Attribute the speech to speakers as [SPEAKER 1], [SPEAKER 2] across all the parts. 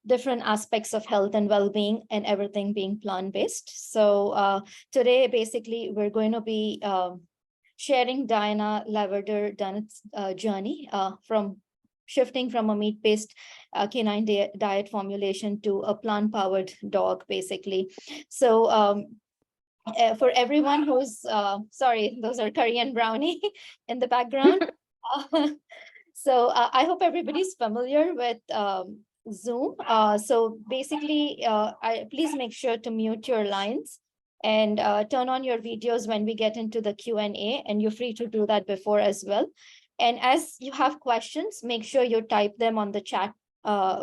[SPEAKER 1] different aspects of health and well-being and everything being plant-based. So today, basically, we're going to be sharing Diana Laverdure Dunetz journey from shifting from a meat-based canine diet formulation to a plant-powered dog, basically. So for everyone who's, sorry, those are curry and brownie in the background. So I hope everybody's familiar with Zoom. So basically, please make sure to mute your lines and turn on your videos when we get into the Q&A, and you're free to do that before as well. And as you have questions, make sure you type them on the chat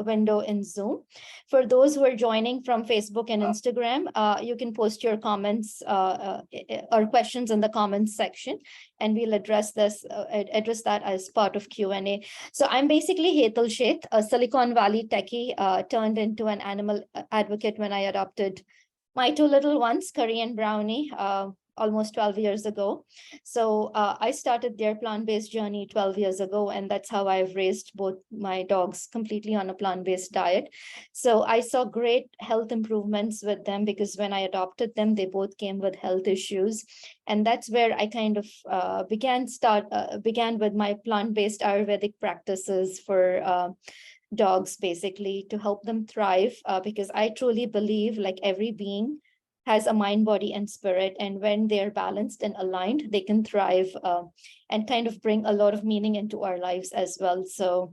[SPEAKER 1] window in Zoom. For those who are joining from Facebook and Instagram, you can post your comments or questions in the comments section, and we'll address that as part of Q&A. So I'm basically Hetal Sheth, a Silicon Valley techie turned into an animal advocate when I adopted my two little ones, Curry and Brownie, almost 12 years ago. So I started their plant-based journey 12 years ago, and that's how I've raised both my dogs completely on a plant-based diet. So I saw great health improvements with them because when I adopted them, they both came with health issues. And that's where I kind of began with my plant-based Ayurvedic practices for dogs, basically, to help them thrive, because I truly believe like every being has a mind, body, and spirit. And when they're balanced and aligned, they can thrive and kind of bring a lot of meaning into our lives as well. So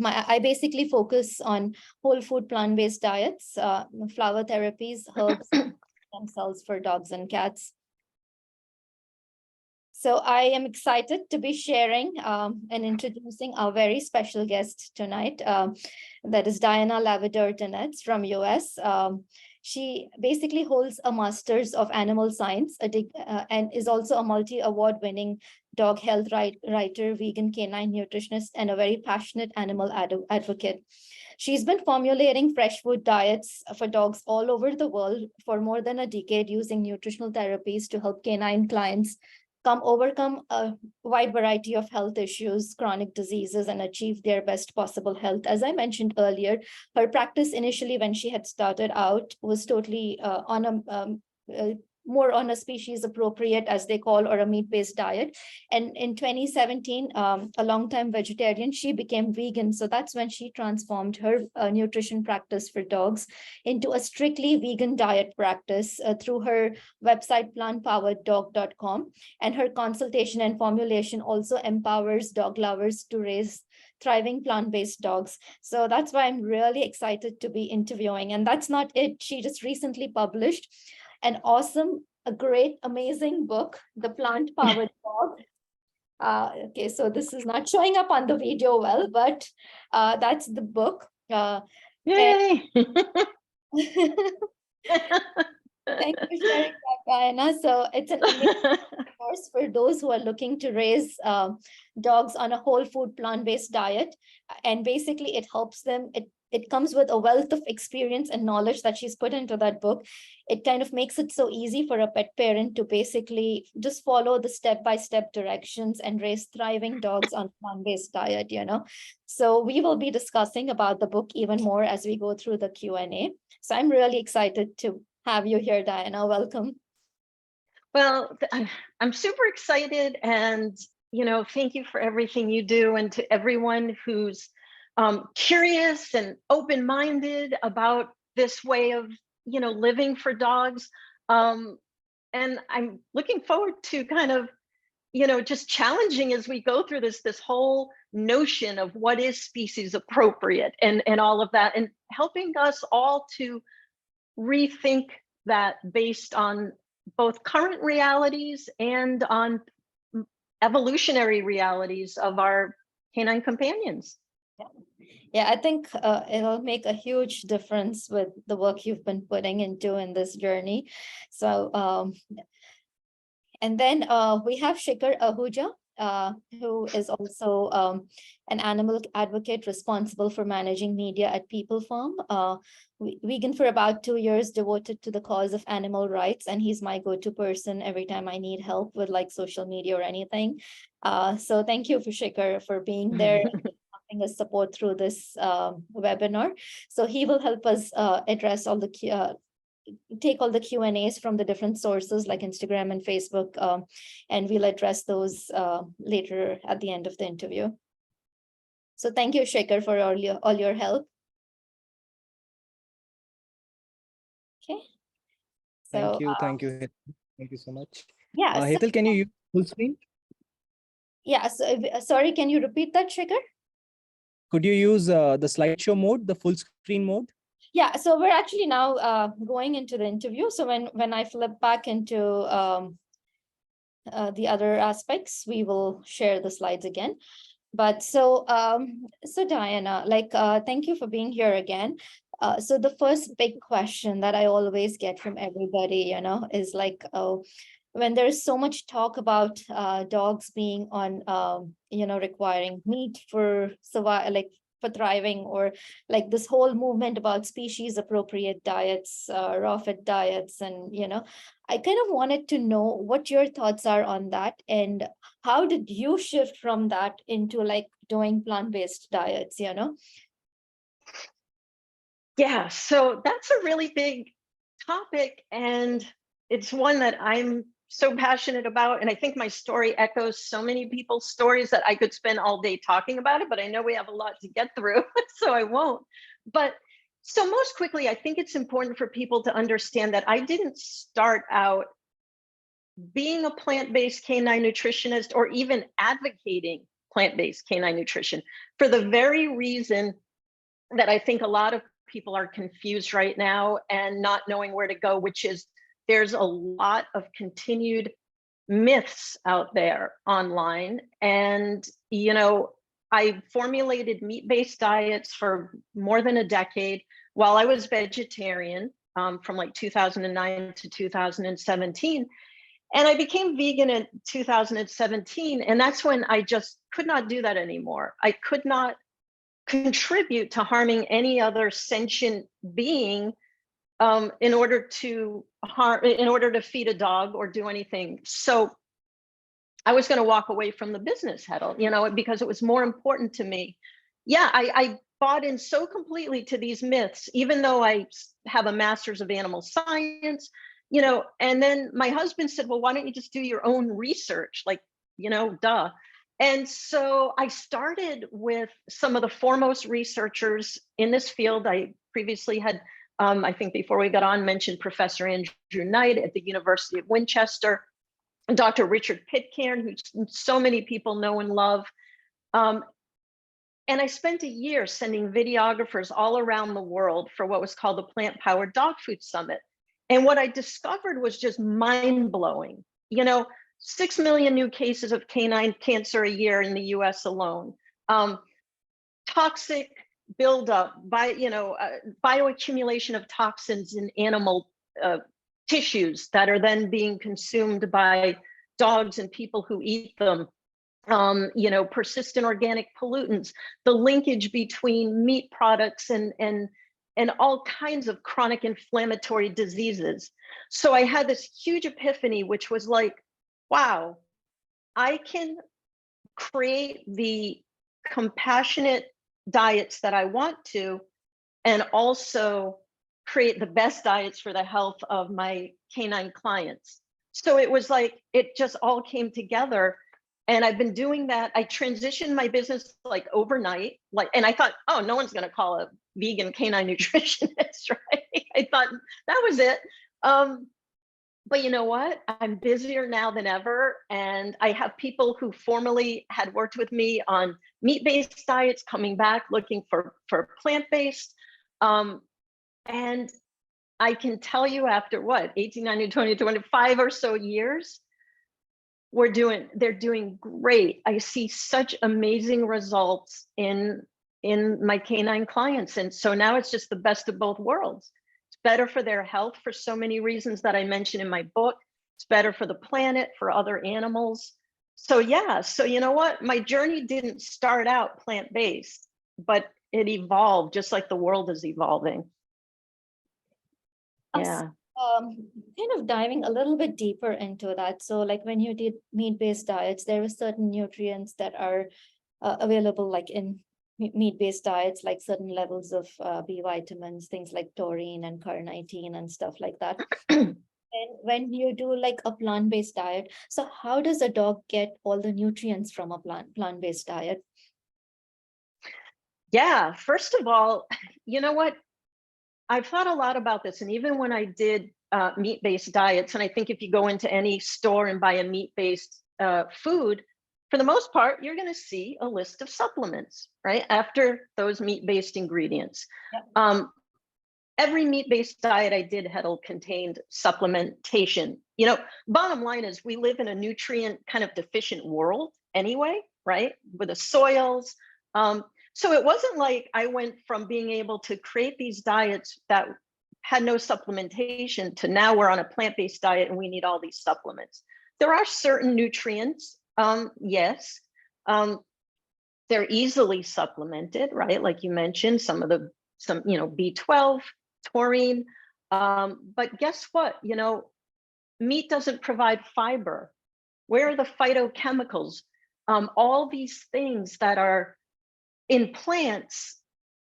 [SPEAKER 1] I basically focus on whole food plant-based diets, flower therapies, herbs, and stem cells for dogs and cats. So I am excited to be sharing and introducing our very special guest tonight. That is Diana Laverdure Dunetz from US. She basically holds a master's of animal science and is also a multi-award winning dog health writer, vegan canine nutritionist, and a very passionate animal advocate. She's been formulating fresh food diets for dogs all over the world for more than a decade, using nutritional therapies to help canine clients overcome a wide variety of health issues, chronic diseases, and achieve their best possible health. As I mentioned earlier, her practice initially when she had started out was totally more on a species appropriate, as they call, or a meat-based diet. And in 2017, a long-time vegetarian, she became vegan. So that's when she transformed her nutrition practice for dogs into a strictly vegan diet practice through her website, plantpowereddog.com. And her consultation and formulation also empowers dog lovers to raise thriving plant-based dogs. So that's why I'm really excited to be interviewing. And that's not it. She just recently published an awesome, a great, amazing book, The Plant-Powered Dog. Okay, so this is not showing up on the video well, but that's the book.
[SPEAKER 2] Yay!
[SPEAKER 1] Thank you for sharing that, Diana. So it's an amazing course for those who are looking to raise dogs on a whole food plant-based diet. And basically it helps them, it comes with a wealth of experience and knowledge that she's put into that book. It kind of makes it so easy for a pet parent to basically just follow the step-by-step directions and raise thriving dogs on a plant-based diet, you know. So we will be discussing about the book even more as we go through the Q&A. So I'm really excited to have you here, Diana. Welcome.
[SPEAKER 2] Well, I'm super excited, and thank you for everything you do, and to everyone who's curious and open-minded about this way of living for dogs. And I'm looking forward to kind of just challenging as we go through this whole notion of what is species appropriate and all of that, and helping us all to rethink that based on both current realities and on evolutionary realities of our canine companions.
[SPEAKER 1] Yeah, I think it'll make a huge difference with the work you've been putting into in this journey. So, and then we have Shikhar Ahuja, who is also an animal advocate responsible for managing media at People Farm. Vegan for about 2 years, devoted to the cause of animal rights, and he's my go-to person every time I need help with like social media or anything. So thank you for Shikhar for being there, providing us support through this webinar. So he will help us address all the take all the Q&As from the different sources like Instagram and Facebook, and we'll address those later at the end of the interview. So thank you, Shekhar, for all your help. Okay. So
[SPEAKER 3] Thank you, Hetal. Thank you so much.
[SPEAKER 1] yeah.
[SPEAKER 3] Hetal, can you use full screen?
[SPEAKER 1] Yeah. So sorry, can you repeat that, Shekhar?
[SPEAKER 3] Could you use the slideshow mode, the full screen mode?
[SPEAKER 1] Yeah. So we're actually now going into the interview. So when I flip back into the other aspects, we will share the slides again. But so Diana, like, thank you for being here again. So the first big question that I always get from everybody, is like, when there's so much talk about dogs being on, requiring meat for survival, like for thriving, or like this whole movement about species appropriate diets, raw fed diets, and I kind of wanted to know what your thoughts are on that, and how did you shift from that into like doing plant-based diets,
[SPEAKER 2] Yeah, so that's a really big topic, and it's one that I'm so passionate about. And I think my story echoes so many people's stories that I could spend all day talking about it, but I know we have a lot to get through, so I won't. But so most quickly, I think it's important for people to understand that I didn't start out being a plant-based canine nutritionist or even advocating plant-based canine nutrition for the very reason that I think a lot of people are confused right now and not knowing where to go, which is there's a lot of continued myths out there online. And, I formulated meat-based diets for more than a decade while I was vegetarian, from like 2009 to 2017. And I became vegan in 2017. And that's when I just could not do that anymore. I could not contribute to harming any other sentient being in order to feed a dog or do anything. So I was going to walk away from the business, Hetal, because it was more important to me. Yeah, I bought in so completely to these myths, even though I have a master's of animal science, and then my husband said, well, why don't you just do your own research? Like, duh. And so I started with some of the foremost researchers in this field. I previously had, I think before we got on, mentioned Professor Andrew Knight at the University of Winchester, and Dr. Richard Pitcairn, who so many people know and love. And I spent a year sending videographers all around the world for what was called the Plant Powered Dog Food Summit. And what I discovered was just mind-blowing. 6 million new cases of canine cancer a year in the US alone. Toxic buildup, bioaccumulation of toxins in animal tissues that are then being consumed by dogs and people who eat them. Persistent organic pollutants, the linkage between meat products and all kinds of chronic inflammatory diseases. So I had this huge epiphany, which was like, wow, I can create the compassionate diets that I want to, and also create the best diets for the health of my canine clients. So it was like, it just all came together. And I've been doing that. I transitioned my business like overnight, and I thought, oh, no one's going to call a vegan canine nutritionist, right? I thought that was it. But you know what? I'm busier now than ever. And I have people who formerly had worked with me on meat-based diets coming back looking for plant-based. And I can tell you after 18, 19, 20, 25 or so years, they're doing great. I see such amazing results in my canine clients. And so now it's just the best of both worlds. It's better for their health for so many reasons that I mentioned in my book. It's better for the planet, for other animals. So yeah, so you know what? My journey didn't start out plant-based, but it evolved just like the world is evolving. Yeah.
[SPEAKER 1] Kind of diving a little bit deeper into that. So like when you did meat-based diets, there were certain nutrients that are available like in meat-based diets, like certain levels of B vitamins, things like taurine and carnitine and stuff like that. And when you do like a plant-based diet, so how does a dog get all the nutrients from a plant-based diet?
[SPEAKER 2] Yeah, first of all, you know what? I've thought a lot about this, and even when I did meat-based diets, and I think if you go into any store and buy a meat-based food, for the most part, you're going to see a list of supplements, right? After those meat-based ingredients.
[SPEAKER 1] Yep.
[SPEAKER 2] Every meat-based diet I did had contained supplementation. You know, bottom line is we live in a nutrient kind of deficient world anyway, right? With the soils. So it wasn't like I went from being able to create these diets that had no supplementation to now we're on a plant-based diet and we need all these supplements. There are certain nutrients, yes. They're easily supplemented, right? Like you mentioned, some B12, taurine. But guess what? You know, meat doesn't provide fiber. Where are the phytochemicals? All these things that are in plants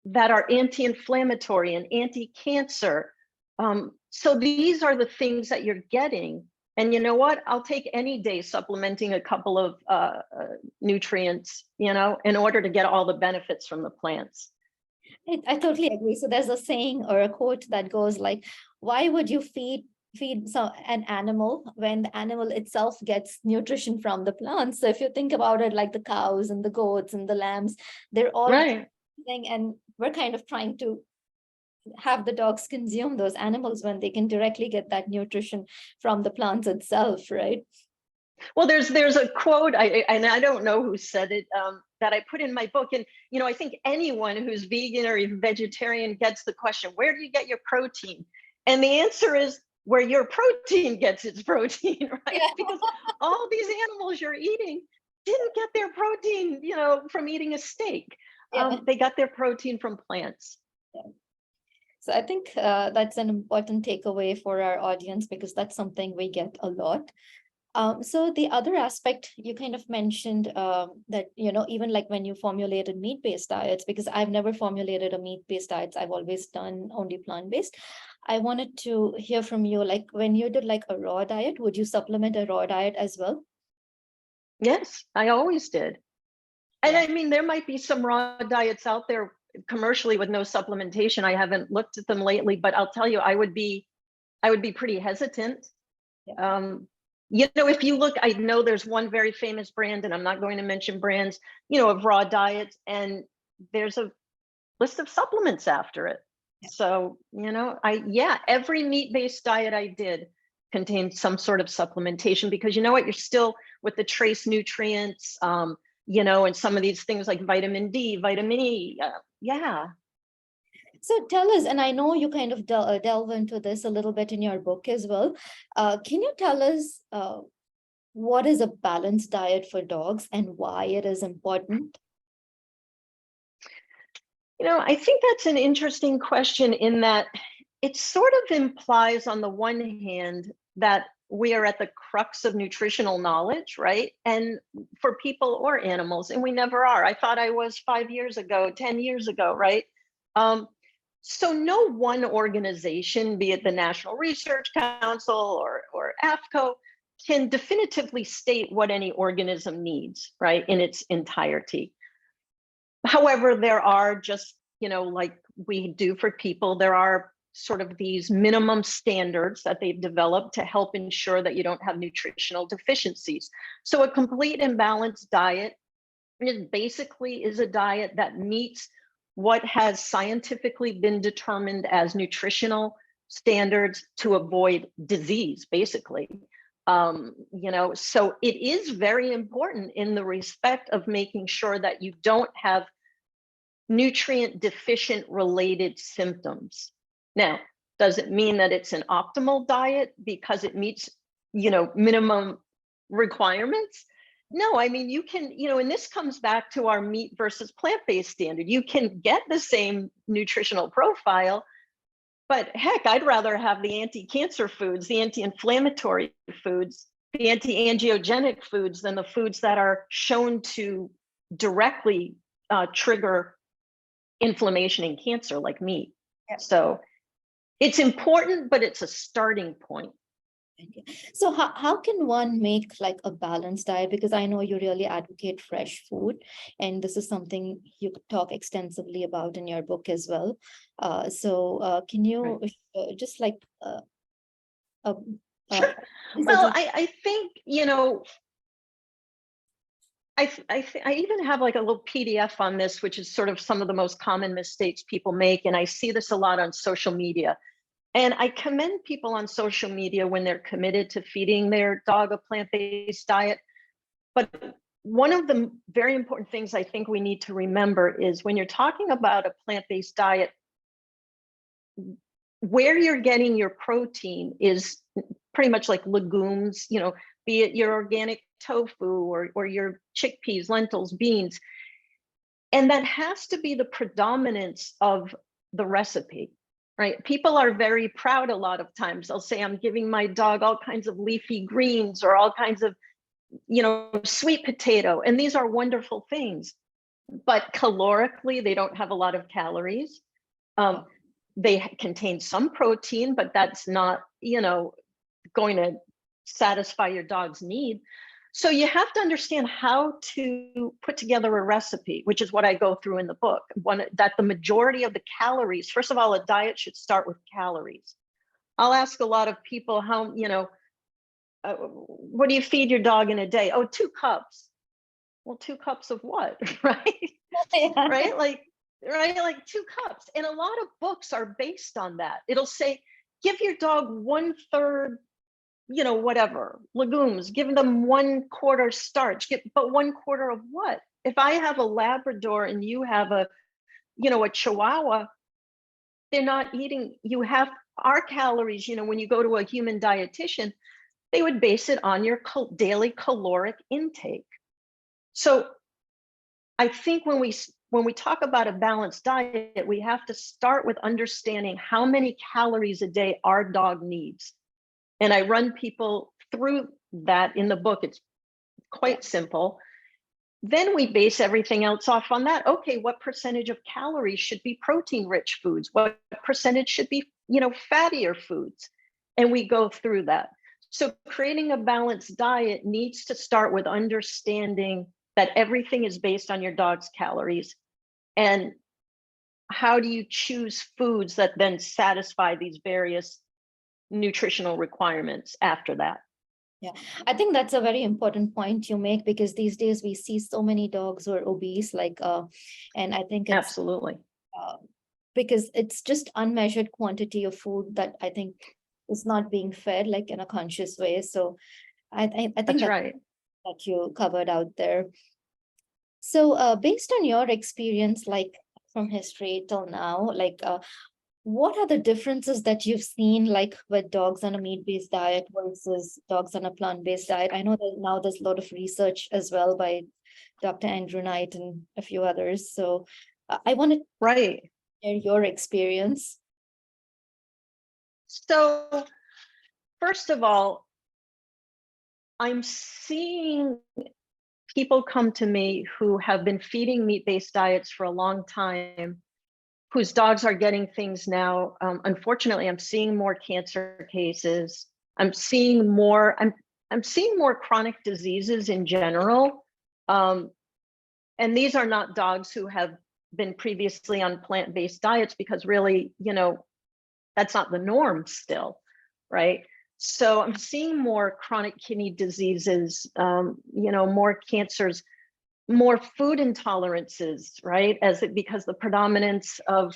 [SPEAKER 2] that are anti-inflammatory and anti-cancer. So these are the things that you're getting. And you know what? I'll take any day supplementing a couple of nutrients, you know, in order to get all the benefits from the plants.
[SPEAKER 1] I totally agree. So there's a saying or a quote that goes like, why would you feed an animal when the animal itself gets nutrition from the plants? So if you think about it, like the cows and the goats and the lambs, they're all
[SPEAKER 2] right.
[SPEAKER 1] And we're kind of trying to have the dogs consume those animals when they can directly get that nutrition from the plants itself, right?
[SPEAKER 2] Well, there's a quote, and I don't know who said it, that I put in my book. And, you know, I think anyone who's vegan or vegetarian gets the question, where do you get your protein? And the answer is where your protein gets its protein, right?
[SPEAKER 1] Yeah.
[SPEAKER 2] Because all these animals you're eating didn't get their protein, you know, from eating a steak.
[SPEAKER 1] Yeah.
[SPEAKER 2] They got their protein from plants.
[SPEAKER 1] Yeah. So I think that's an important takeaway for our audience, because that's something we get a lot. So the other aspect you kind of mentioned that, you know, even like when you formulated meat-based diets, because I've never formulated a meat-based diet, I've always done only plant-based. I wanted to hear from you, like when you did like a raw diet, would you supplement a raw diet as well?
[SPEAKER 2] Yes, I always did. And
[SPEAKER 1] Yeah.
[SPEAKER 2] I mean, there might be some raw diets out there commercially with no supplementation. I haven't looked at them lately, but I'll tell you, I would be pretty hesitant.
[SPEAKER 1] Yeah.
[SPEAKER 2] You know, if you look, I know there's one very famous brand, and I'm not going to mention brands, you know, of raw diets, and there's a list of supplements after it.
[SPEAKER 1] Yeah.
[SPEAKER 2] So, you know, every meat-based diet I did contained some sort of supplementation, because you know what, you're still with the trace nutrients, you know, and some of these things like vitamin D, vitamin E. Yeah.
[SPEAKER 1] So tell us, and I know you kind of delve into this a little bit in your book as well. Can you tell us what is a balanced diet for dogs and why it is important?
[SPEAKER 2] You know, I think that's an interesting question, in that it sort of implies on the one hand that we are at the crux of nutritional knowledge, right? And for people or animals, and we never are. I thought I was 5 years ago, 10 years ago, right? So no one organization, be it the National Research Council or AFCO, can definitively state what any organism needs, right, in its entirety. However, there are, just, you know, like we do for people, there are sort of these minimum standards that they've developed to help ensure that you don't have nutritional deficiencies. So a complete and balanced diet basically is a diet that meets what has scientifically been determined as nutritional standards to avoid disease, basically. You know, so it is very important in the respect of making sure that you don't have nutrient deficient related symptoms. Now, does it mean that it's an optimal diet because it meets, you know, minimum requirements? No, I mean, you can, you know, and this comes back to our meat versus plant-based standard. You can get the same nutritional profile, but heck, I'd rather have the anti-cancer foods, the anti-inflammatory foods, the anti-angiogenic foods than the foods that are shown to directly trigger inflammation and cancer like meat.
[SPEAKER 1] Yeah.
[SPEAKER 2] So it's important, but it's a starting point.
[SPEAKER 1] So how can one make like a balanced diet? Because I know you really advocate fresh food, and this is something you could talk extensively about in your book as well. Can you just like
[SPEAKER 2] Sure.
[SPEAKER 1] is
[SPEAKER 2] Well,
[SPEAKER 1] it
[SPEAKER 2] I think, I even have like a little PDF on this, which is sort of some of the most common mistakes people make. And I see this a lot on social media. And I commend people on social media when they're committed to feeding their dog a plant-based diet. But one of the very important things I think we need to remember is when you're talking about a plant-based diet, where you're getting your protein is pretty much like legumes, be it your organic tofu or your chickpeas, lentils, beans. And that has to be the predominance of the recipe, right? People are very proud a lot of times. They'll say, I'm giving my dog all kinds of leafy greens or all kinds of, sweet potato. And these are wonderful things. But calorically, they don't have a lot of calories. They contain some protein, but that's not, going to satisfy your dog's need. So you have to understand how to put together a recipe, which is what I go through in the book. That the majority of the calories, first of all, a diet should start with calories. I'll ask a lot of people how, what do you feed your dog in a day? Oh, 2 cups. Well, 2 cups of what, right? Right? Like 2 cups. And a lot of books are based on that. It'll say, give your dog 1/3, whatever, legumes, give them 1/4 starch, but 1/4 of what? If I have a Labrador and you have a Chihuahua, they're not eating, you have our calories, when you go to a human dietitian, they would base it on your daily caloric intake. So I think when we talk about a balanced diet, we have to start with understanding how many calories a day our dog needs. And I run people through that in the book. It's quite simple. Then we base everything else off on that. Okay, what percentage of calories should be protein-rich foods? What percentage should be, fattier foods? And we go through that. So creating a balanced diet needs to start with understanding that everything is based on your dog's calories. And how do you choose foods that then satisfy these various nutritional requirements after that?
[SPEAKER 1] Yeah, I think that's a very important point you make, because these days we see so many dogs who are obese, and I think it's
[SPEAKER 2] Absolutely.
[SPEAKER 1] Because it's just unmeasured quantity of food that I think is not being fed like in a conscious way. So I think
[SPEAKER 2] That's right.
[SPEAKER 1] that you covered out there. So based on your experience, like from history till now, what are the differences that you've seen, like with dogs on a meat-based diet versus dogs on a plant-based diet? I know that now there's a lot of research as well by Dr. Andrew Knight and a few others. So I want to share your experience.
[SPEAKER 2] So first of all, I'm seeing people come to me who have been feeding meat-based diets for a long time, whose dogs are getting things now. Unfortunately, I'm seeing more cancer cases. I'm seeing more chronic diseases in general. And these are not dogs who have been previously on plant-based diets, because really, that's not the norm still, right? So I'm seeing more chronic kidney diseases, more cancers, more food intolerances, right? Because the predominance of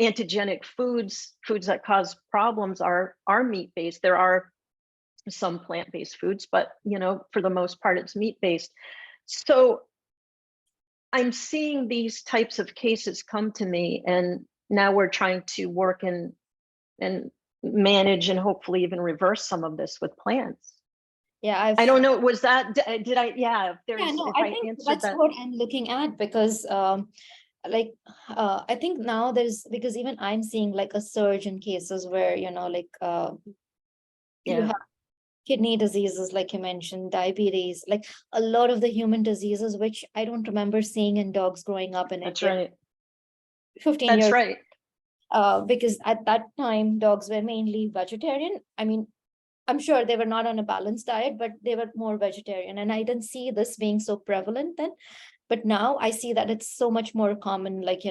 [SPEAKER 2] antigenic foods that cause problems are meat-based. There are some plant-based foods, but for the most part, it's meat-based. So I'm seeing these types of cases come to me, and now we're trying to work and manage and hopefully even reverse some of this with plants.
[SPEAKER 1] Yeah,
[SPEAKER 2] I don't know. Was that, did I? Yeah.
[SPEAKER 1] I think that's what I'm looking at, because I think now because even I'm seeing like a surge in cases where, you have kidney diseases, like you mentioned, diabetes, like a lot of the human diseases, which I don't remember seeing in dogs growing up in
[SPEAKER 2] That's
[SPEAKER 1] India.
[SPEAKER 2] right.
[SPEAKER 1] 15
[SPEAKER 2] That's
[SPEAKER 1] years.
[SPEAKER 2] right.
[SPEAKER 1] Because at that time, dogs were mainly vegetarian. I mean, I'm sure they were not on a balanced diet, but they were more vegetarian. And I didn't see this being so prevalent then. But now I see that it's so much more common, like,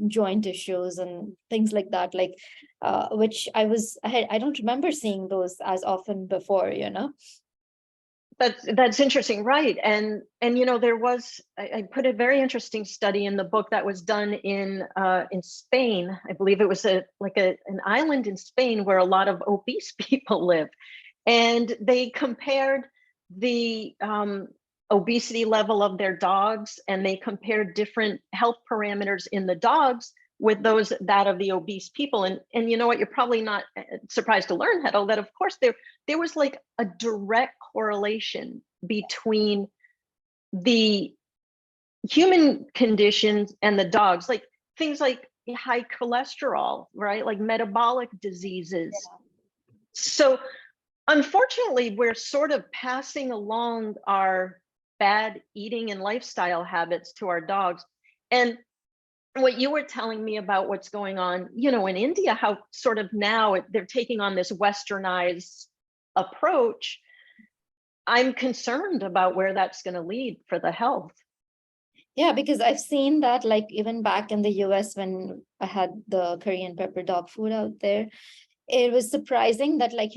[SPEAKER 1] joint issues and things like that, like, which I don't remember seeing those as often before,
[SPEAKER 2] That's interesting, right? And there was, I put a very interesting study in the book that was done in Spain. I believe it was an island in Spain where a lot of obese people live, and they compared the obesity level of their dogs, and they compared different health parameters in the dogs with that of the obese people. And you know what, you're probably not surprised to learn, Hetal, that of course there was like a direct correlation between the human conditions and the dogs, like things like high cholesterol, right? Like metabolic diseases. Yeah. So unfortunately, we're sort of passing along our bad eating and lifestyle habits to our dogs. And what you were telling me about what's going on, in India, how sort of now they're taking on this westernized approach. I'm concerned about where that's going to lead for the health.
[SPEAKER 1] Yeah, because I've seen that, like, even back in the US when I had the Korean pepper dog food out there, it was surprising that, like,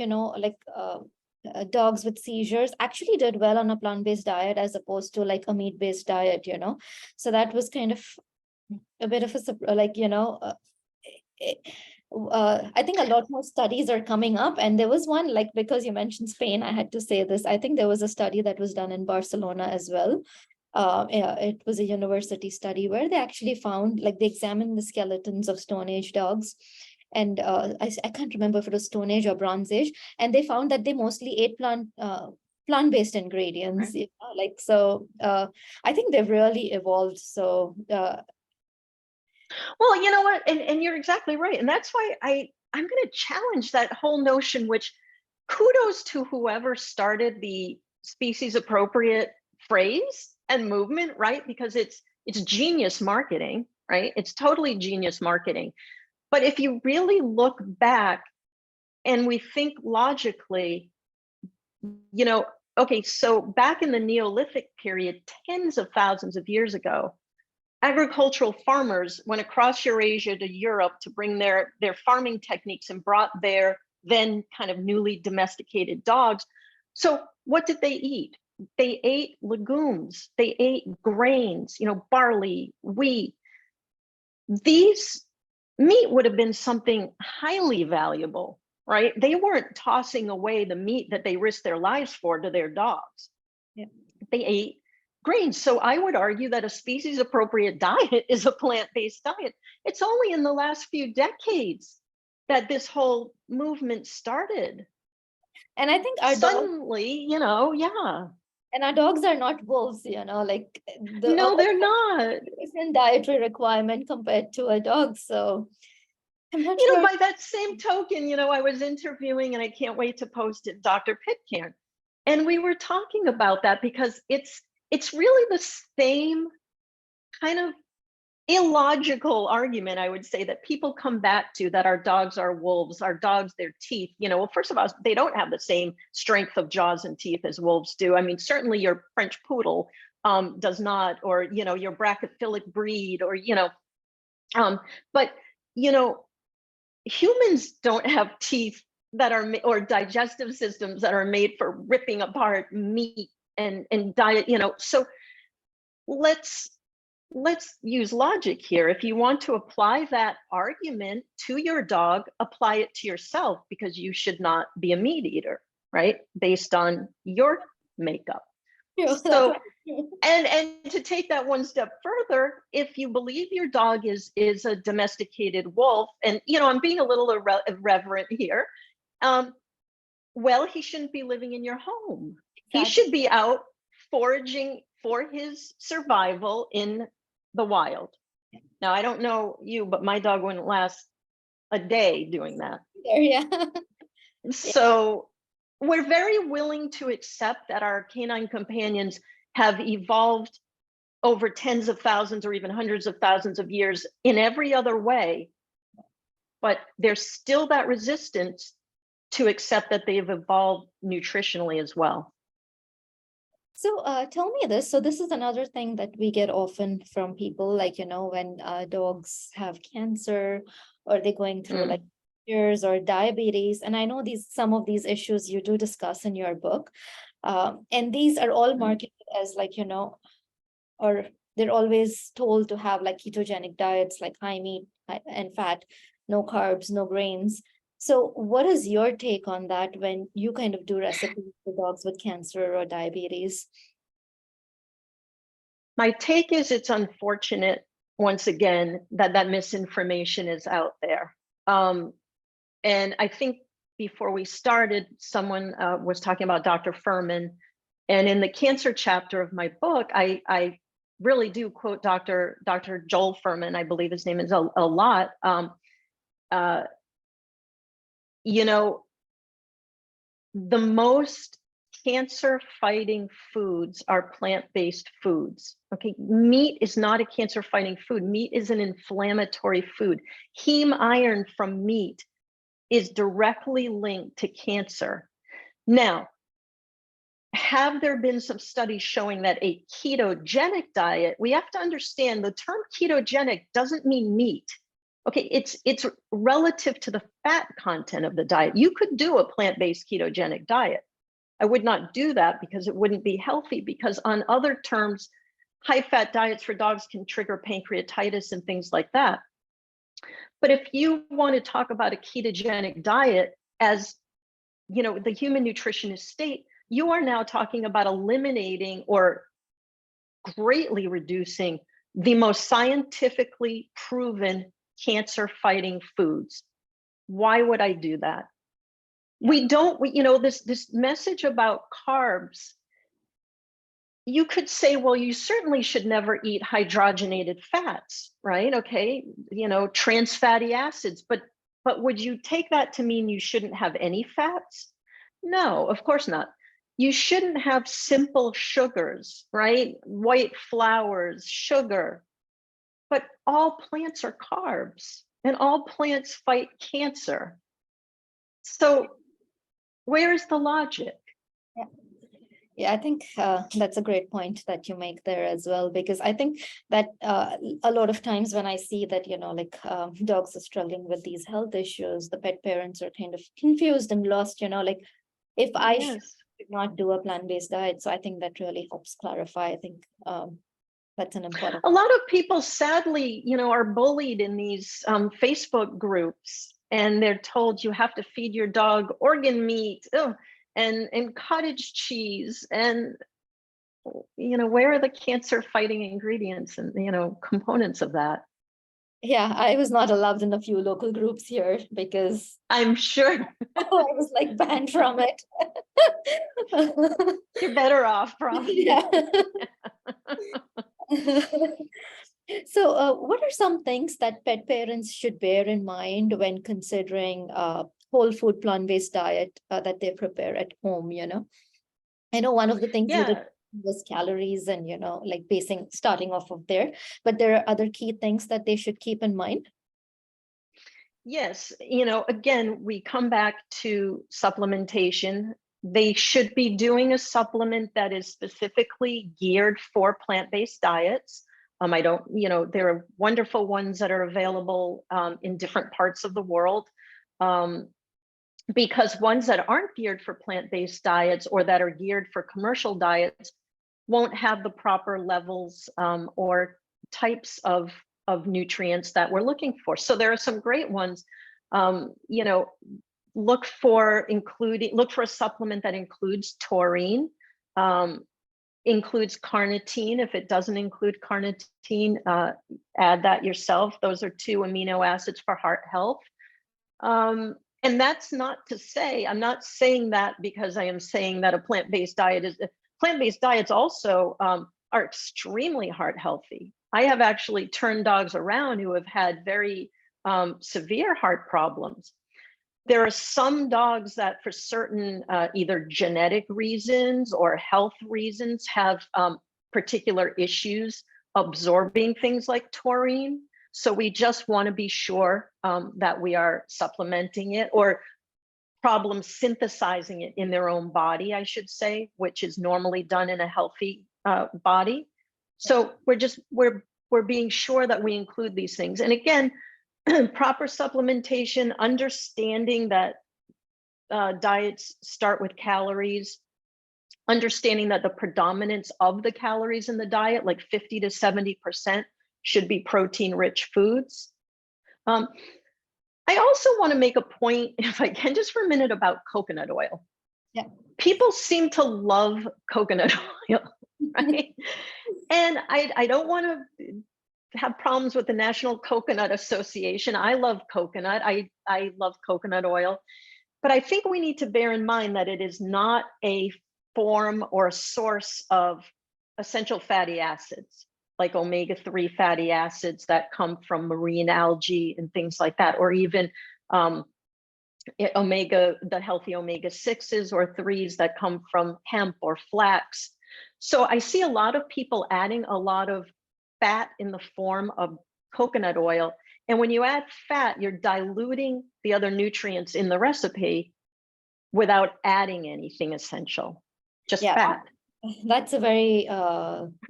[SPEAKER 1] dogs with seizures actually did well on a plant-based diet as opposed to like a meat-based diet, So that was kind of a bit of a, like, I think a lot more studies are coming up, and there was one, like, because you mentioned Spain, I had to say this. I think there was a study that was done in Barcelona as well. Yeah, it was a university study where they actually found, like, they examined the skeletons of Stone Age dogs, and I can't remember if it was Stone Age or Bronze Age, and they found that they mostly ate plant-based ingredients.
[SPEAKER 2] Right.
[SPEAKER 1] Like, so I think they've really evolved. So
[SPEAKER 2] well, you know what, and you're exactly right, and that's why I'm going to challenge that whole notion, which kudos to whoever started the species appropriate phrase and movement, right? Because it's genius marketing, right? It's totally genius marketing. But if you really look back and we think logically, okay, so back in the Neolithic period, tens of thousands of years ago, agricultural farmers went across Eurasia to Europe to bring their farming techniques and brought their then kind of newly domesticated dogs. So what did they eat? They ate legumes, they ate grains, barley, wheat. These meat would have been something highly valuable, right? They weren't tossing away the meat that they risked their lives for to their dogs. Yeah. They ate grains. So I would argue that a species appropriate diet is a plant-based diet. It's only in the last few decades that this whole movement started.
[SPEAKER 1] And I think our
[SPEAKER 2] suddenly, yeah.
[SPEAKER 1] And our dogs are not wolves, like
[SPEAKER 2] no, they're not.
[SPEAKER 1] Different dietary requirement compared to a dog. So I'm not sure.
[SPEAKER 2] By that same token, I was interviewing, and I can't wait to post it, Dr. Pitcairn. And we were talking about that because it's really the same kind of illogical argument, I would say, that people come back to, that our dogs are wolves, our dogs, their teeth, well, first of all, they don't have the same strength of jaws and teeth as wolves do. I mean, certainly your French poodle does not, or, your brachycephalic breed, or, but, humans don't have teeth that are, or digestive systems that are made for ripping apart meat and diet, so let's use logic here. If you want to apply that argument to your dog, apply it to yourself, because you should not be a meat eater, right? Based on your makeup. So, and to take that one step further, if you believe your dog is a domesticated wolf, and I'm being a little irreverent here, well, he shouldn't be living in your home. He should be out foraging for his survival in the wild. Now, I don't know you, but my dog wouldn't last a day doing that.
[SPEAKER 1] Yeah.
[SPEAKER 2] So we're very willing to accept that our canine companions have evolved over tens of thousands or even hundreds of thousands of years in every other way, but there's still that resistance to accept that they've evolved nutritionally as well.
[SPEAKER 1] So tell me this. So this is another thing that we get often from people, like, when dogs have cancer or they're going through like years or diabetes. And I know some of these issues you do discuss in your book. And these are all marketed as like, or they're always told to have like ketogenic diets, like high meat and fat, no carbs, no grains. So what is your take on that when you kind of do recipes for dogs with cancer or diabetes?
[SPEAKER 2] My take is it's unfortunate, once again, that misinformation is out there. And I think before we started, someone was talking about Dr. Furman. And in the cancer chapter of my book, I really do quote Dr. Joel Furman, I believe his name is a lot. The most cancer fighting foods are plant-based foods. Okay, meat is not a cancer fighting food. Meat is an inflammatory food. Heme iron from meat is directly linked to cancer. Now, have there been some studies showing that a ketogenic diet, we have to understand the term ketogenic doesn't mean meat. Okay, it's relative to the fat content of the diet. You could do a plant-based ketogenic diet. I would not do that because it wouldn't be healthy, because on other terms, high-fat diets for dogs can trigger pancreatitis and things like that. But if you want to talk about a ketogenic diet as, the human nutritionist state, you are now talking about eliminating or greatly reducing the most scientifically proven cancer fighting foods. Why would I do that? This message about carbs, you could say, well, you certainly should never eat hydrogenated fats, right? Okay, trans fatty acids, but would you take that to mean you shouldn't have any fats? No, of course not. You shouldn't have simple sugars, right? White flours, sugar, but all plants are carbs and all plants fight cancer. So where is the logic?
[SPEAKER 1] Yeah, I think that's a great point that you make there as well, because I think that a lot of times when I see that, dogs are struggling with these health issues, the pet parents are kind of confused and lost, if I should not do a plant-based diet. So I think that really helps clarify. I think that's an important.
[SPEAKER 2] A lot of people, sadly, are bullied in these Facebook groups, and they're told you have to feed your dog organ meat. And cottage cheese, and where are the cancer fighting ingredients and components of that?
[SPEAKER 1] Yeah, I was not allowed in a few local groups here because
[SPEAKER 2] I'm sure
[SPEAKER 1] I was like banned from it.
[SPEAKER 2] You're better off, probably.
[SPEAKER 1] Yeah. So what are some things that pet parents should bear in mind when considering whole food plant-based diet that they prepare at home? I know one of the things you did was calories and, like starting off of there, but there are other key things that they should keep in mind.
[SPEAKER 2] Yes, again, we come back to supplementation. They should be doing a supplement that is specifically geared for plant-based diets. There are wonderful ones that are available in different parts of the world. Because ones that aren't geared for plant-based diets or that are geared for commercial diets won't have the proper levels or types of nutrients that we're looking for. So there are some great ones. Look for a supplement that includes taurine, includes carnitine. If it doesn't include carnitine, add that yourself. Those are 2 amino acids for heart health. And that's not to say, I'm not saying that because I am saying that a plant-based diets also are extremely heart healthy. I have actually turned dogs around who have had very severe heart problems. There are some dogs that for certain either genetic reasons or health reasons have particular issues absorbing things like taurine. So we just want to be sure that we are supplementing it, or problem synthesizing it in their own body, I should say, which is normally done in a healthy body. So we're being sure that we include these things. And again, proper supplementation, understanding that diets start with calories, understanding that the predominance of the calories in the diet, like 50 to 70%, should be protein-rich foods. I also want to make a point, if I can, just for a minute, about coconut oil.
[SPEAKER 1] Yeah.
[SPEAKER 2] People seem to love coconut oil, right? And I don't want to have problems with the National Coconut Association. I love coconut. I love coconut oil. But I think we need to bear in mind that it is not a form or a source of essential fatty acids, like omega-3 fatty acids that come from marine algae and things like that, or even the healthy omega-6s or 3s that come from hemp or flax. So I see a lot of people adding a lot of fat in the form of coconut oil. And when you add fat, you're diluting the other nutrients in the recipe without adding anything essential, just fat.
[SPEAKER 1] That's a very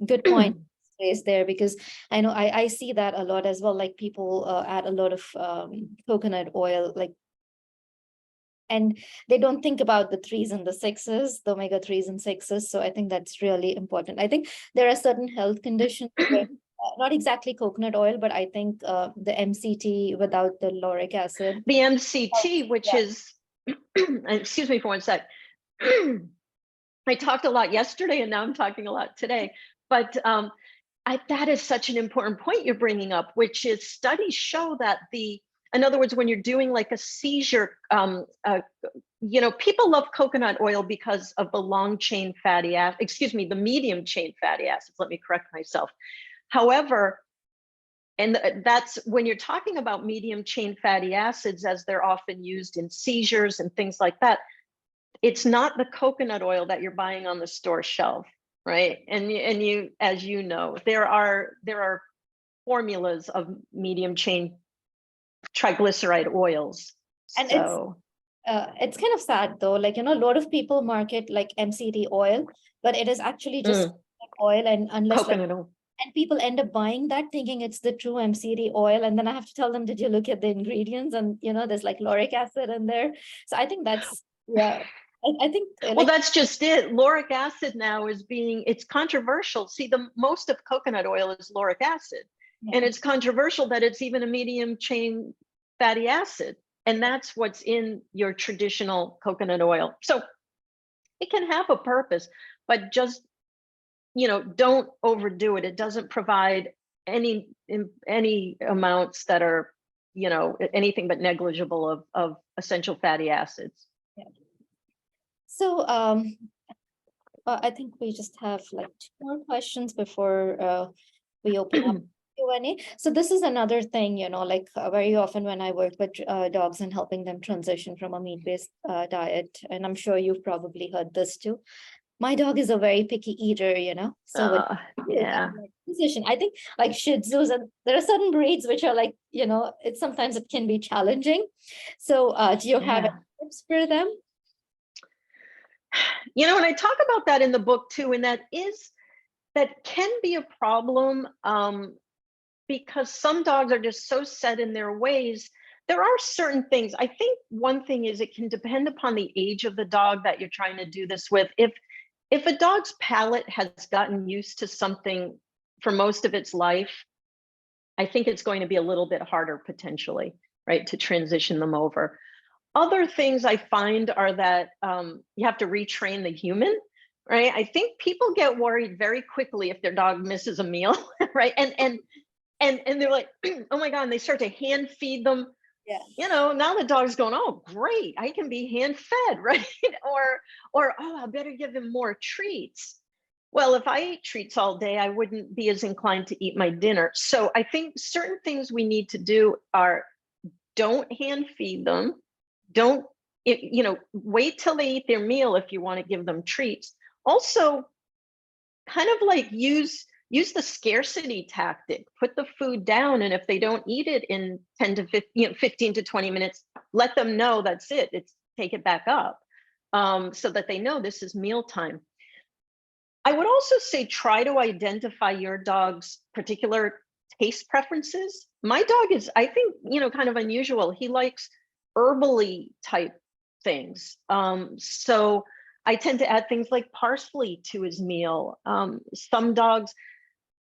[SPEAKER 1] good point is there, because I know I see that a lot as well. Like people add a lot of coconut oil, like, and they don't think about the 3s and the 6s, the omega-3s and 6s. So I think that's really important. I think there are certain health conditions where, not exactly coconut oil, but I think the MCT without the lauric acid.
[SPEAKER 2] The MCT, which is, excuse me for one sec. I talked a lot yesterday and now I'm talking a lot today, but that is such an important point you're bringing up, which is studies show that in other words, when you're doing like a seizure, people love coconut oil because of the long chain fatty acid, the medium chain fatty acids. Let me correct myself. However, and that's when you're talking about medium chain fatty acids, as they're often used in seizures and things like that, it's not the coconut oil that you're buying on the store shelf, right? And you, as you know, there are formulas of medium chain triglyceride oils.
[SPEAKER 1] And
[SPEAKER 2] so
[SPEAKER 1] it's kind of sad though, like, a lot of people market like MCT oil, but it is actually just oil, and unless
[SPEAKER 2] coconut oil.
[SPEAKER 1] And people end up buying that thinking it's the true MCT oil. And then I have to tell them, did you look at the ingredients? And, there's like lauric acid in there. So I think that's, I think.
[SPEAKER 2] Well, that's just it. Lauric acid now it's controversial. See, the most of coconut oil is lauric acid. Yeah. And it's controversial that it's even a medium chain fatty acid. And that's what's in your traditional coconut oil. So it can have a purpose, but just, don't overdo it. It doesn't provide any amounts that are, anything but negligible of essential fatty acids.
[SPEAKER 1] Yeah. So I think we just have like 2 more questions before we open up Q&A. So this is another thing, like very often when I work with dogs and helping them transition from a meat-based diet, and I'm sure you've probably heard this too. My dog is a very picky eater, so
[SPEAKER 2] yeah.
[SPEAKER 1] Position. I think like Shih Tzus, and there are certain breeds which are like, sometimes it can be challenging. So do you have any tips for them?
[SPEAKER 2] And I talk about that in the book too, and that can be a problem because some dogs are just so set in their ways. There are certain things. I think one thing is it can depend upon the age of the dog that you're trying to do this with. If a dog's palate has gotten used to something for most of its life, I think it's going to be a little bit harder potentially, right, to transition them over. Other things I find are that you have to retrain the human, right? I think people get worried very quickly if their dog misses a meal, right? And they're like, oh my God, and they start to hand feed them. Yeah. Now the dog's going, oh, great, I can be hand fed, right? or oh, I better give him more treats. Well, if I ate treats all day, I wouldn't be as inclined to eat my dinner. So I think certain things we need to do are don't hand feed them. Don't, wait till they eat their meal if you want to give them treats. Also, kind of like use use the scarcity tactic, put the food down. And if they don't eat it in 10 to 15, 15 to 20 minutes, let them know that's it. Take it back up, so that they know this is mealtime. I would also say try to identify your dog's particular taste preferences. My dog is, I think, kind of unusual. He likes herbally type things. So I tend to add things like parsley to his meal. Some dogs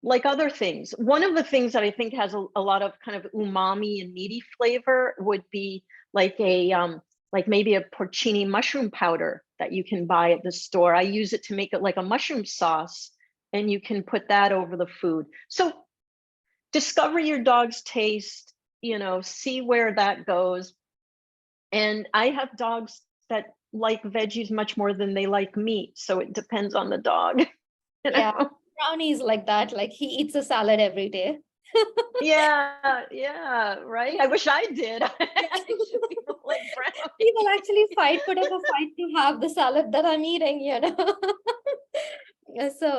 [SPEAKER 2] like other things. One of the things that I think has a lot of kind of umami and meaty flavor would be like maybe a porcini mushroom powder that you can buy at the store. I use it to make it like a mushroom sauce, and you can put that over the food. So discover your dog's taste, see where that goes. And I have dogs that like veggies much more than they like meat. So it depends on the dog.
[SPEAKER 1] Yeah, Brownie's like that. Like he eats a salad every day.
[SPEAKER 2] Yeah, right. I wish I did. People like Brownie.
[SPEAKER 1] People actually put up a fight to have the salad that I'm eating, So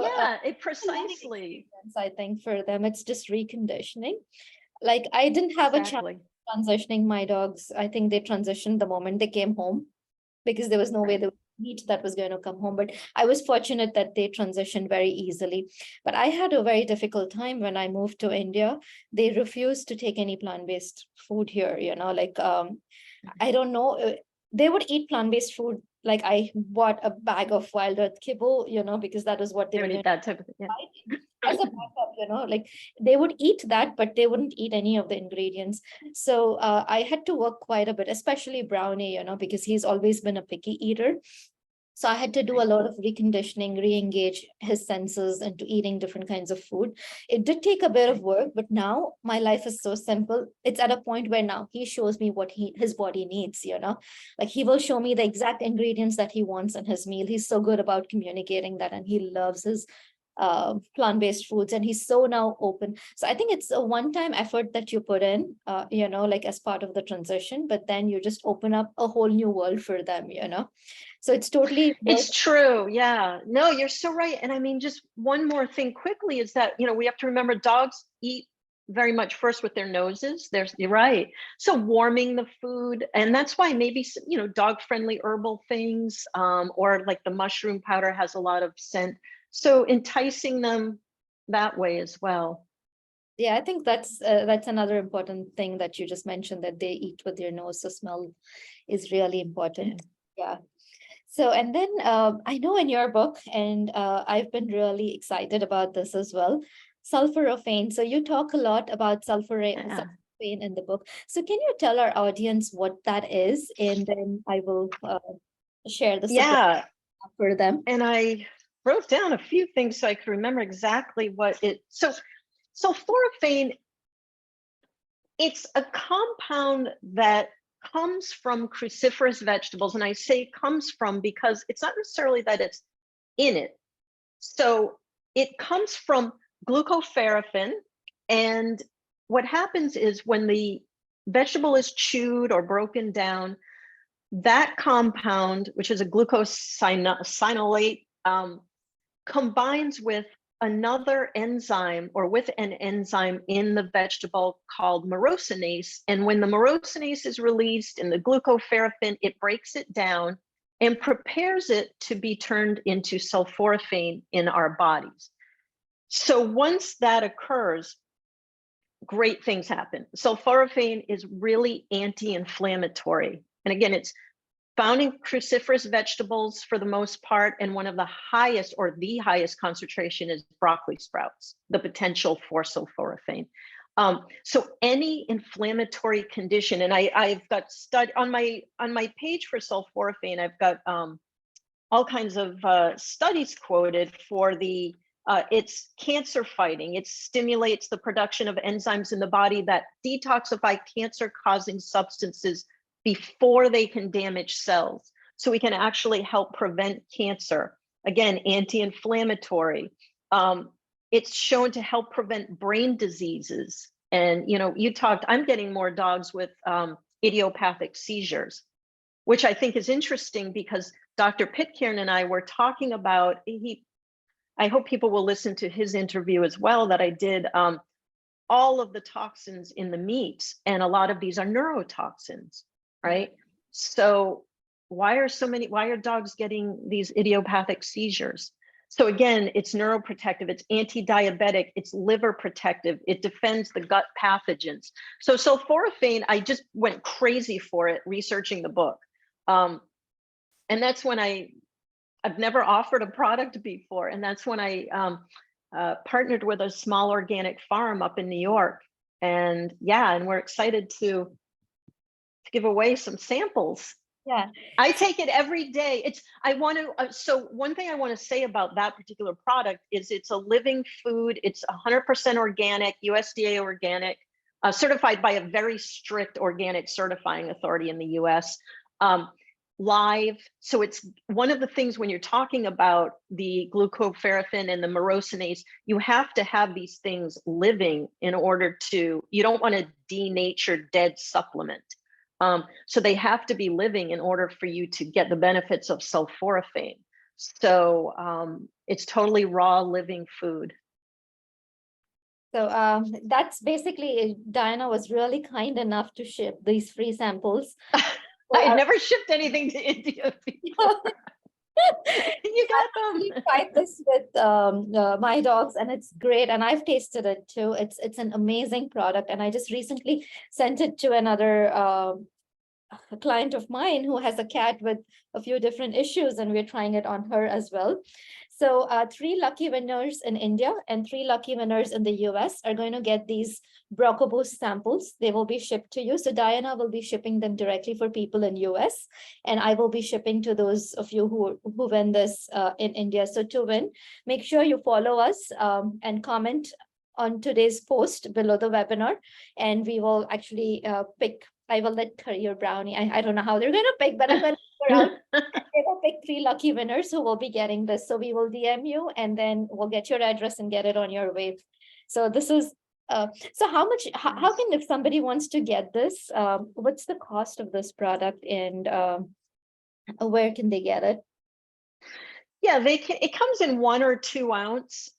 [SPEAKER 2] it precisely.
[SPEAKER 1] I think for them, it's just reconditioning. Like I didn't have a chance transitioning my dogs. I think they transitioned the moment they came home, because there was no way the meat that was going to come home. But I was fortunate that they transitioned very easily. But I had a very difficult time when I moved to India. They refused to take any plant-based food here, I don't know. They would eat plant-based food. Like I bought a bag of wild earth kibble, because that is what they would eat
[SPEAKER 2] that type of thing.
[SPEAKER 1] as a backup, like they would eat that, but they wouldn't eat any of the ingredients. So I had to work quite a bit, especially Brownie, because he's always been a picky eater. So I had to do a lot of reconditioning, re-engage his senses into eating different kinds of food. It did take a bit of work, but now my life is so simple. It's at a point where now he shows me what his body needs, like he will show me the exact ingredients that he wants in his meal. He's so good about communicating that, and he loves his plant-based foods, and he's so now open. So I think it's a one-time effort that you put in, like as part of the transition, but then you just open up a whole new world for them, So it's totally.
[SPEAKER 2] It's true. Yeah, no, you're so right. And I mean, just one more thing quickly is that, we have to remember dogs eat very much first with their noses. You're right. So warming the food, and that's why maybe, dog-friendly herbal things, or like the mushroom powder has a lot of scent. So enticing them that way as well.
[SPEAKER 1] Yeah, I think that's another important thing that you just mentioned, that they eat with their nose. So smell is really important. Yeah. So, and then I know in your book, and I've been really excited about this as well, sulforaphane. So you talk a lot about sulforaphane in the book. So can you tell our audience what that is? And then I will share the for them.
[SPEAKER 2] And I wrote down a few things so I could remember exactly what it. So sulforaphane, it's a compound that comes from cruciferous vegetables. And I say comes from because it's not necessarily that it's in it. So it comes from glucopharophene. And what happens is when the vegetable is chewed or broken down, that compound, which is a glucosinolate, combines with another enzyme, or with an enzyme in the vegetable called myrosinase. And when the myrosinase is released in the glucopharophene, it breaks it down and prepares it to be turned into sulforaphane in our bodies. So once that occurs, great things happen. Sulforaphane is really anti-inflammatory. And again, it's found in cruciferous vegetables for the most part, and one of the highest, or the highest concentration, is broccoli sprouts, the potential for sulforaphane. So any inflammatory condition, and I've got on my page for sulforaphane, I've got all kinds of studies quoted for the it's cancer fighting. It stimulates the production of enzymes in the body that detoxify cancer-causing substances before they can damage cells. So we can actually help prevent cancer. Again, anti-inflammatory. It's shown to help prevent brain diseases. And I'm getting more dogs with idiopathic seizures, which I think is interesting because Dr. Pitcairn and I were talking about, I hope people will listen to his interview as well that I did, all of the toxins in the meats, and a lot of these are neurotoxins, right? So why are dogs getting these idiopathic seizures? So again, it's neuroprotective, it's anti-diabetic, it's liver protective, it defends the gut pathogens. So sulforaphane, I just went crazy for it researching the book. And that's when I've never offered a product before. And that's when I partnered with a small organic farm up in New York. And yeah, and we're excited to give away some samples.
[SPEAKER 1] Yeah.
[SPEAKER 2] I take it every day. So one thing I want to say about that particular product is it's a living food. It's 100% organic, USDA organic, certified by a very strict organic certifying authority in the US. Live. So it's one of the things when you're talking about the glucoferrin and the myrosinase, you have to have these things living in order to, you don't want to denature dead supplement. So they have to be living in order for you to get the benefits of sulforaphane. So it's totally raw living food.
[SPEAKER 1] So that's basically, Diana was really kind enough to ship these free samples.
[SPEAKER 2] I had never shipped anything to India before. You got them.
[SPEAKER 1] We tried this with my dogs, and it's great. And I've tasted it too. It's an amazing product. And I just recently sent it to another a client of mine who has a cat with a few different issues, and we're trying it on her as well. So 3 lucky winners in India and 3 lucky winners in the US are going to get these BrocoBoost samples. They will be shipped to you. So Diana will be shipping them directly for people in US, and I will be shipping to those of you who win this in India. So to win, make sure you follow us and comment on today's post below the webinar, and we will actually pick. I will let your brownie. I don't know how they're going to pick, but I'm going to figure out. They will pick 3 lucky winners who will be getting this. So we will DM you, and then we'll get your address and get it on your way. So this is, so how much, how can, if somebody wants to get this, what's the cost of this product, and where can they get it?
[SPEAKER 2] Yeah, it comes in 1 or 2 ounce.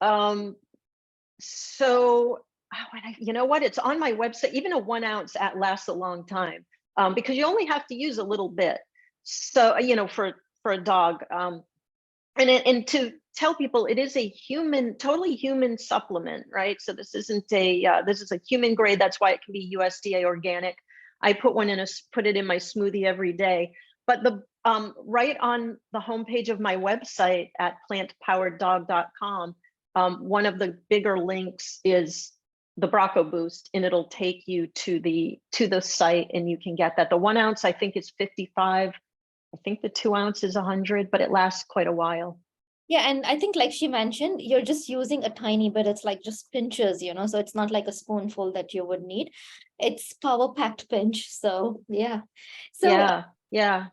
[SPEAKER 2] You know what? It's on my website. Even a 1 ounce lasts a long time because you only have to use a little bit. So, for a dog. And to tell people, it is a totally human supplement, right? So this isn't this is a human grade. That's why it can be USDA organic. I put it in my smoothie every day. But right on the homepage of my website at plantpowereddog.com, one of the bigger links is the BrocoBoost, and it'll take you to the site, and you can get that. The 1 ounce, I think, is 55. I think the 2 ounce is 100, but it lasts quite a while.
[SPEAKER 1] Yeah, and I think, like she mentioned, you're just using a tiny bit. It's like just pinches, so it's not like a spoonful that you would need. It's power-packed pinch. So yeah. So
[SPEAKER 2] yeah.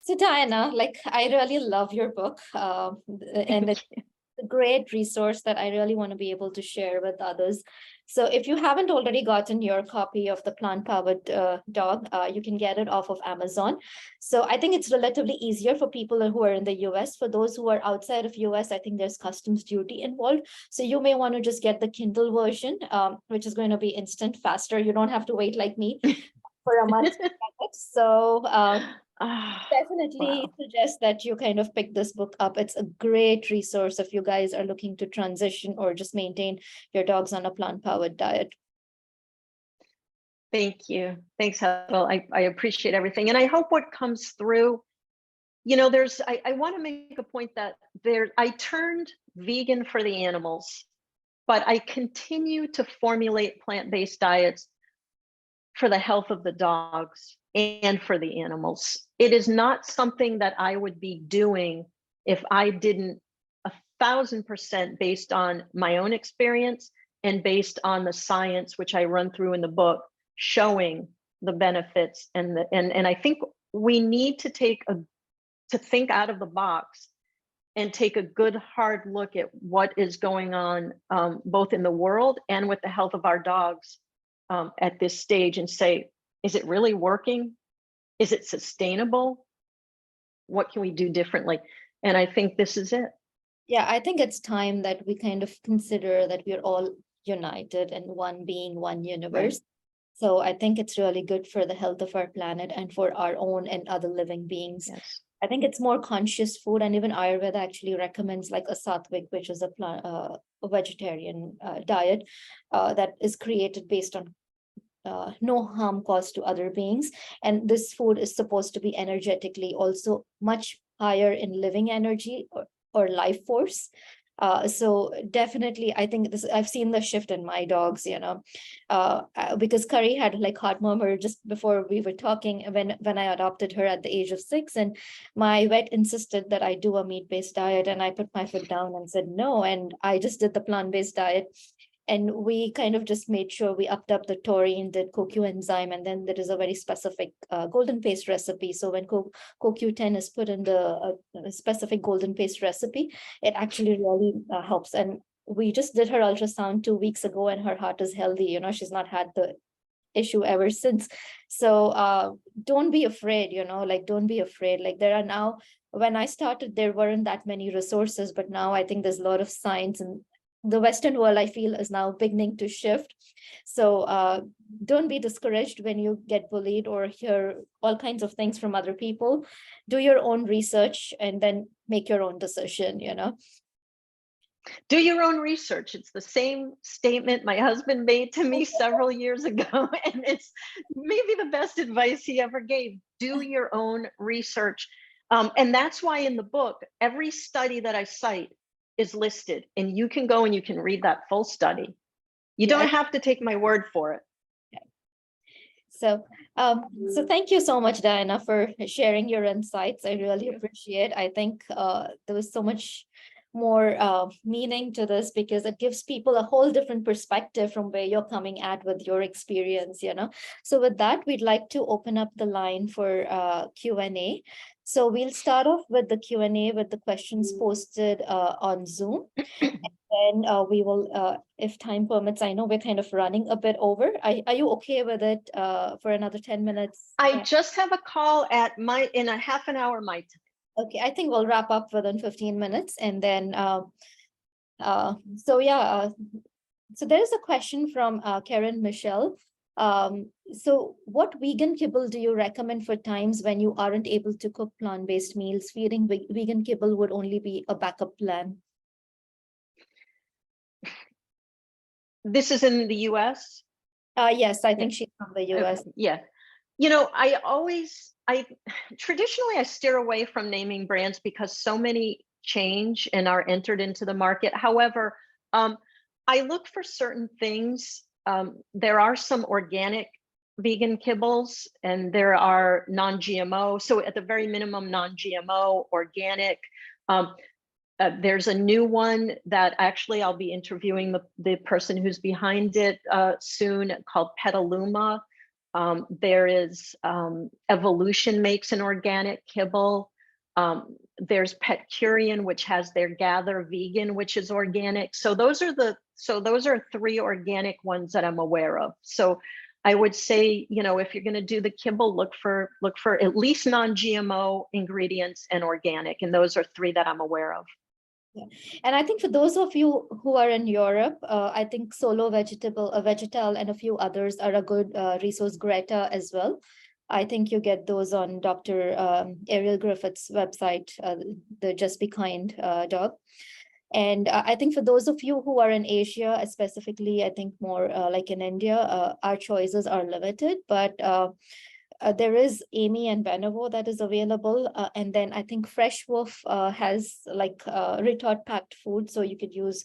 [SPEAKER 1] So Diana, I really love your book, and it's a great resource that I really want to be able to share with others. So if you haven't already gotten your copy of the Plant-Powered Dog, you can get it off of Amazon. So I think it's relatively easier for people who are in the US. For those who are outside of US, I think there's customs duty involved. So you may want to just get the Kindle version, which is going to be instant, faster. You don't have to wait like me for a month. So definitely suggest that you kind of pick this book up. It's a great resource if you guys are looking to transition or just maintain your dogs on a plant-powered diet.
[SPEAKER 2] Thank you. Thanks, Heather. I appreciate everything. And I hope what comes through, I want to make a point that I turned vegan for the animals, but I continue to formulate plant-based diets for the health of the dogs and for the animals. It is not something that I would be doing if I didn't 1,000% based on my own experience and based on the science, which I run through in the book, showing the benefits. And I think we need to think out of the box and take a good hard look at what is going on both in the world and with the health of our dogs at this stage, and say, is it really working? Is it sustainable? What can we do differently? And I think this is it.
[SPEAKER 1] Yeah, I think it's time that we kind of consider that we're all united in one being, one universe. So I think it's really good for the health of our planet and for our own and other living beings.
[SPEAKER 2] Yes.
[SPEAKER 1] I think it's more conscious food, and even Ayurveda actually recommends like a sattvic, which is a vegetarian diet that is created based on no harm caused to other beings. And this food is supposed to be energetically also much higher in living energy or life force. So definitely, I think this, I've seen the shift in my dogs, because Curry had like heart murmur just before we were talking when I adopted her at the age of 6, and my vet insisted that I do a meat-based diet, and I put my foot down and said no, and I just did the plant-based diet. And we kind of just made sure we upped up the taurine, did CoQ enzyme, and then there is a very specific golden paste recipe. So when CoQ10 is put in the specific golden paste recipe, it actually really helps. And we just did her ultrasound 2 weeks ago, and her heart is healthy. She's not had the issue ever since. So don't be afraid, don't be afraid. Like there are now, when I started, there weren't that many resources, but now I think there's a lot of science, and the Western world, I feel, is now beginning to shift. So don't be discouraged when you get bullied or hear all kinds of things from other people. Do your own research and then make your own decision,
[SPEAKER 2] Do your own research. It's the same statement my husband made to me several years ago, and it's maybe the best advice he ever gave. Do your own research. And that's why in the book, every study that I cite is listed, and you can go and you can read that full study. You don't have to take my word for it.
[SPEAKER 1] So thank you so much, Diana, for sharing your insights. I really appreciate. I think there was so much more meaning to this, because it gives people a whole different perspective from where you're coming at with your experience, So with that, we'd like to open up the line for Q&A. So we'll start off with the Q&A with the questions posted on Zoom. Then we will, if time permits, I know we're kind of running a bit over. Are you okay with it for another 10 minutes?
[SPEAKER 2] I just have a call in a half an hour my time.
[SPEAKER 1] Okay, I think we'll wrap up within 15 minutes. And then, so there's a question from Karen Michelle. So what vegan kibble do you recommend for times when you aren't able to cook plant-based meals? Feeding vegan kibble would only be a backup plan.
[SPEAKER 2] This is in the US?
[SPEAKER 1] Yes, I think she's from the US.
[SPEAKER 2] Yeah. Traditionally I steer away from naming brands because so many change and are entered into the market. However, I look for certain things. There are some organic vegan kibbles, and there are non-GMO. So at the very minimum, non-GMO, organic. There's a new one that actually I'll be interviewing the person who's behind it soon, called Petaluma. There is Evolution makes an organic kibble. There's Petcurian, which has their Gather Vegan, which is organic. So those are 3 organic ones that I'm aware of. So I would say, if you're going to do the kibble, look for at least non-GMO ingredients and organic, and those are 3 that I'm aware of.
[SPEAKER 1] Yeah. And I think for those of you who are in Europe, I think Solo Vegetal and a few others are a good resource. Greta as well. I think you get those on Dr. Ariel Griffith's website, the Just Be Kind dog. And I think for those of you who are in Asia, specifically, I think more like in India, our choices are limited, but there is Amy and Benevo that is available. And then I think Fresh Wolf has like retort packed food, so you could use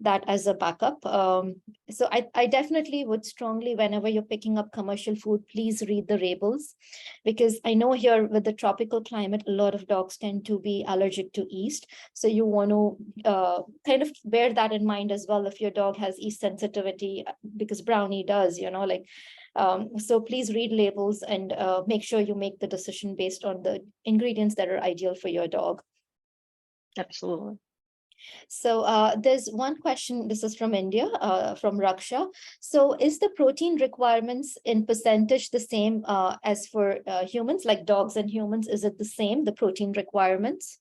[SPEAKER 1] that as a backup. So I definitely would strongly, whenever you're picking up commercial food, please read the labels, because I know here with the tropical climate, a lot of dogs tend to be allergic to yeast. So you want to kind of bear that in mind as well if your dog has yeast sensitivity, because Brownie does, so please read labels and make sure you make the decision based on the ingredients that are ideal for your dog.
[SPEAKER 2] Absolutely.
[SPEAKER 1] So there's one question, this is from India, from Raksha. So is the protein requirements in percentage the same as for humans, like dogs and humans? Is it the same, the protein requirements?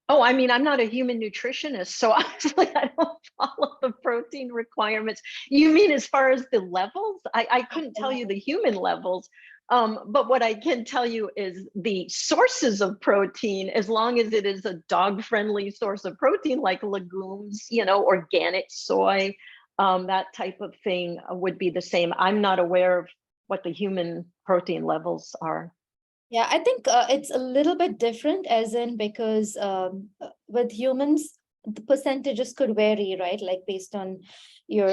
[SPEAKER 2] Oh, I mean, I'm not a human nutritionist, so honestly, I don't follow the protein requirements. You mean as far as the levels? I couldn't tell you the human levels, but what I can tell you is the sources of protein, as long as it is a dog-friendly source of protein, like legumes, organic soy, that type of thing would be the same. I'm not aware of what the human protein levels are.
[SPEAKER 1] Yeah, I think it's a little bit different, as in because with humans, the percentages could vary, right? Like based on your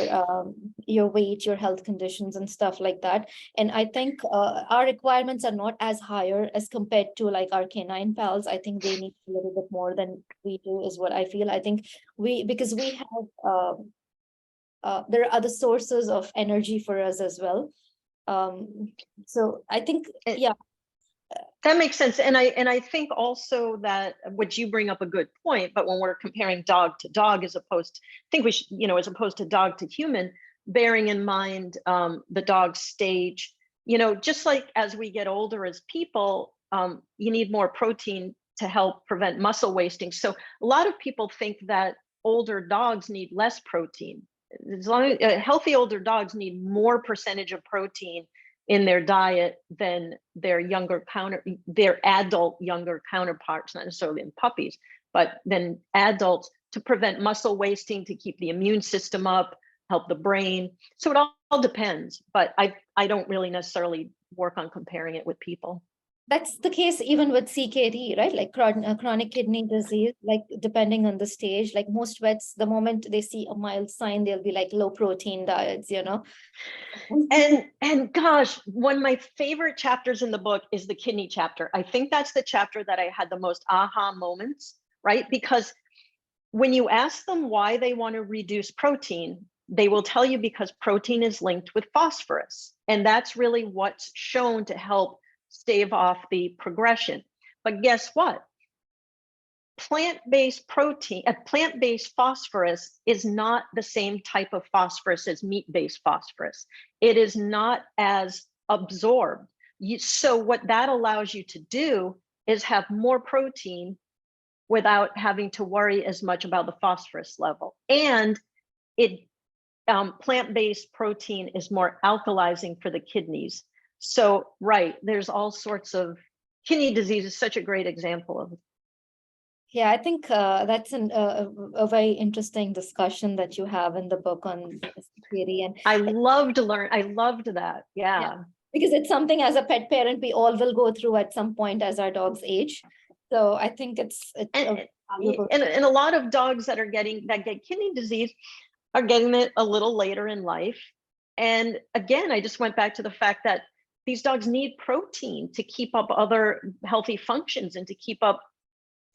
[SPEAKER 1] weight, your health conditions, and stuff like that. And I think our requirements are not as higher as compared to like our canine pals. I think they need a little bit more than we do, is what I feel. I think because we have there are other sources of energy for us as well. So I think, yeah.
[SPEAKER 2] That makes sense. And I think also that, which you bring up a good point, but when we're comparing dog to dog, as opposed to, I think we should, as opposed to dog to human, bearing in mind the dog stage, just like as we get older as people, you need more protein to help prevent muscle wasting. So a lot of people think that older dogs need less protein. As long as healthy older dogs need more percentage of protein in their diet than their adult younger counterparts, not necessarily in puppies, but then adults, to prevent muscle wasting, to keep the immune system up, help the brain. So it all depends, but I don't really necessarily work on comparing it with people.
[SPEAKER 1] That's the case even with CKD, right? Like chronic kidney disease, like depending on the stage, like most vets, the moment they see a mild sign, they'll be like low protein diets,
[SPEAKER 2] And gosh, one of my favorite chapters in the book is the kidney chapter. I think that's the chapter that I had the most aha moments, right? Because when you ask them why they want to reduce protein, they will tell you because protein is linked with phosphorus. And that's really what's shown to help stave off the progression. But guess what? Plant-based phosphorus is not the same type of phosphorus as meat-based phosphorus. It is not as absorbed. So what that allows you to do is have more protein without having to worry as much about the phosphorus level. And plant-based protein is more alkalizing for the kidneys. So, right, there's all sorts of, kidney disease is such a great example of it.
[SPEAKER 1] Yeah, I think that's a very interesting discussion that you have in the book on theory. And
[SPEAKER 2] I love that. Yeah.
[SPEAKER 1] Because it's something as a pet parent, we all will go through at some point as our dogs age. So I think it's
[SPEAKER 2] and a lot of dogs that get kidney disease are getting it a little later in life. And again, I just went back to the fact that these dogs need protein to keep up other healthy functions and to keep up,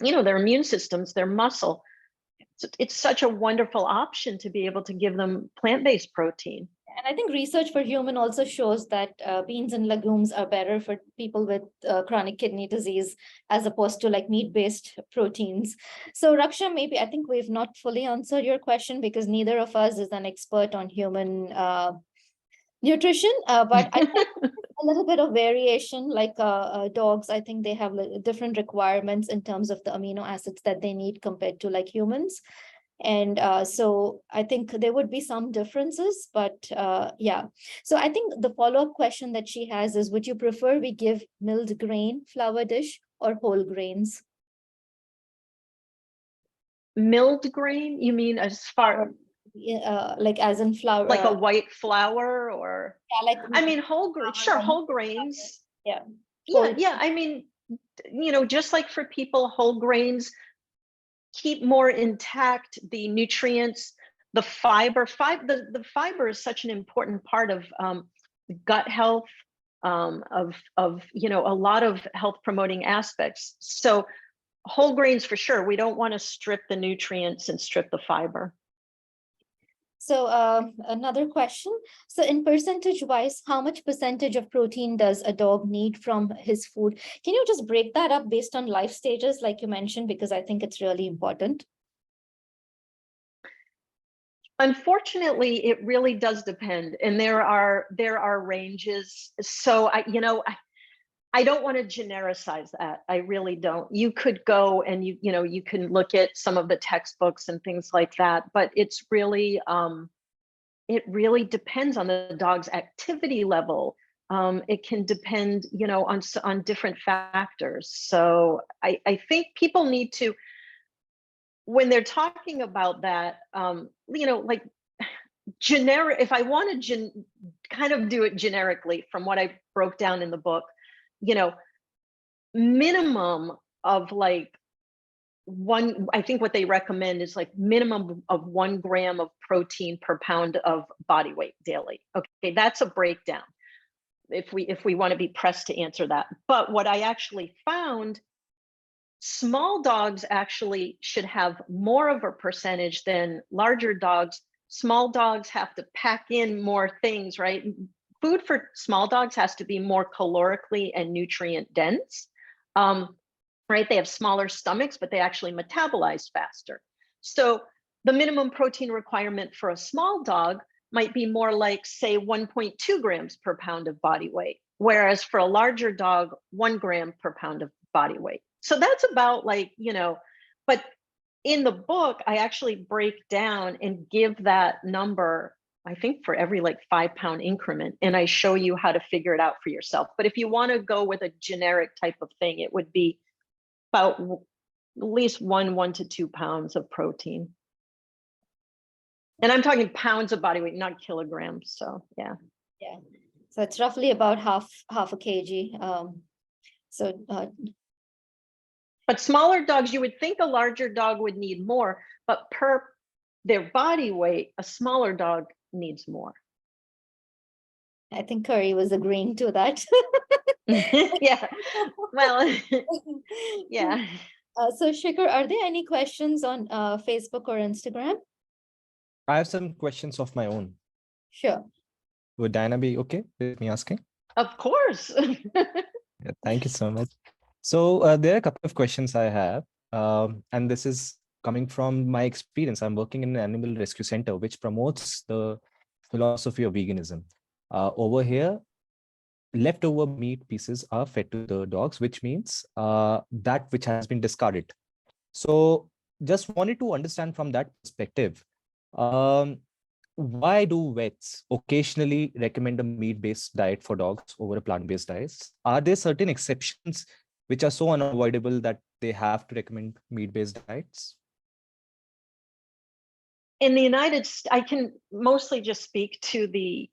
[SPEAKER 2] their immune systems, their muscle. It's such a wonderful option to be able to give them plant-based protein.
[SPEAKER 1] And I think research for human also shows that beans and legumes are better for people with chronic kidney disease as opposed to like meat-based proteins. So Raksha, maybe I think we've not fully answered your question because neither of us is an expert on human nutrition, but I think a little bit of variation, like dogs, I think they have different requirements in terms of the amino acids that they need compared to like humans. And so I think there would be some differences, but yeah. So I think the follow-up question that she has is, would you prefer we give milled grain flour dish or whole grains?
[SPEAKER 2] Milled grain? You mean as far
[SPEAKER 1] like as in flour,
[SPEAKER 2] like a white flour, or I mean whole grain? Sure, whole grains.
[SPEAKER 1] Yeah.
[SPEAKER 2] Yeah. I mean, just like for people, whole grains keep more intact the nutrients, the fiber. The fiber is such an important part of gut health, of a lot of health promoting aspects. So whole grains for sure. We don't want to strip the nutrients and strip the fiber.
[SPEAKER 1] So another question. So in percentage wise, how much percentage of protein does a dog need from his food? Can you just break that up based on life stages, like you mentioned, because I think it's really important.
[SPEAKER 2] Unfortunately, it really does depend. And there are ranges. So I don't want to genericize that. I really don't. You could go and you can look at some of the textbooks and things like that, but it's really it really depends on the dog's activity level. It can depend, on different factors. So I think people need to, when they're talking about that, like generic, if I want to kind of do it generically from what I broke down in the book, minimum of like I think what they recommend is like minimum of 1 gram of protein per pound of body weight daily. Okay, that's a breakdown if we want to be pressed to answer that. But what I actually found, small dogs actually should have more of a percentage than larger dogs. Small dogs have to pack in more things, right? Food for small dogs has to be more calorically and nutrient dense. Right? They have smaller stomachs, but they actually metabolize faster. So the minimum protein requirement for a small dog might be more like, say, 1.2 grams per pound of body weight, whereas for a larger dog, 1 gram per pound of body weight. So that's about like, but in the book, I actually break down and give that number, I think, for every like 5-pound increment, and I show you how to figure it out for yourself. But if you want to go with a generic type of thing, it would be about at least 1 to 2 pounds of protein. And I'm talking pounds of body weight, not kilograms. So yeah.
[SPEAKER 1] Yeah. So it's roughly about half a kg.
[SPEAKER 2] But smaller dogs, you would think a larger dog would need more, but per their body weight, a smaller dog needs more.
[SPEAKER 1] I think Curry was agreeing to that.
[SPEAKER 2] Yeah. Well, yeah.
[SPEAKER 1] So Shikhar, are there any questions on Facebook or Instagram?
[SPEAKER 3] I have some questions of my own.
[SPEAKER 1] Sure.
[SPEAKER 3] Would Diana be okay with me asking?
[SPEAKER 2] Of course.
[SPEAKER 3] Yeah, thank you so much. So there are a couple of questions I have, and this is coming from my experience. I'm working in an animal rescue center, which promotes the philosophy of veganism. Over here, leftover meat pieces are fed to the dogs, which means that which has been discarded. So just wanted to understand from that perspective, why do vets occasionally recommend a meat-based diet for dogs over a plant-based diet? Are there certain exceptions which are so unavoidable that they have to recommend meat-based diets?
[SPEAKER 2] In the United States, I can mostly just speak to the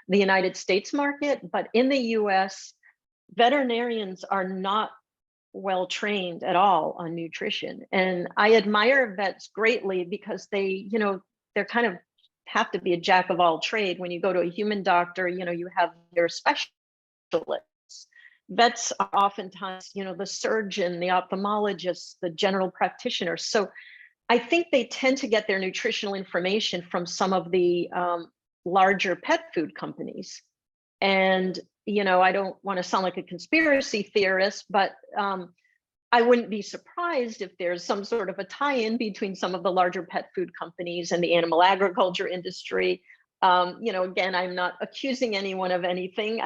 [SPEAKER 2] United States market, but in the US, veterinarians are not well trained at all on nutrition. And I admire vets greatly because they're kind of have to be a jack of all trade. When you go to a human doctor, you have your specialists. Vets are oftentimes, the surgeon, the ophthalmologist, the general practitioner. So I think they tend to get their nutritional information from some of the larger pet food companies. And, I don't want to sound like a conspiracy theorist, but I wouldn't be surprised if there's some sort of a tie-in between some of the larger pet food companies and the animal agriculture industry. Again, I'm not accusing anyone of anything.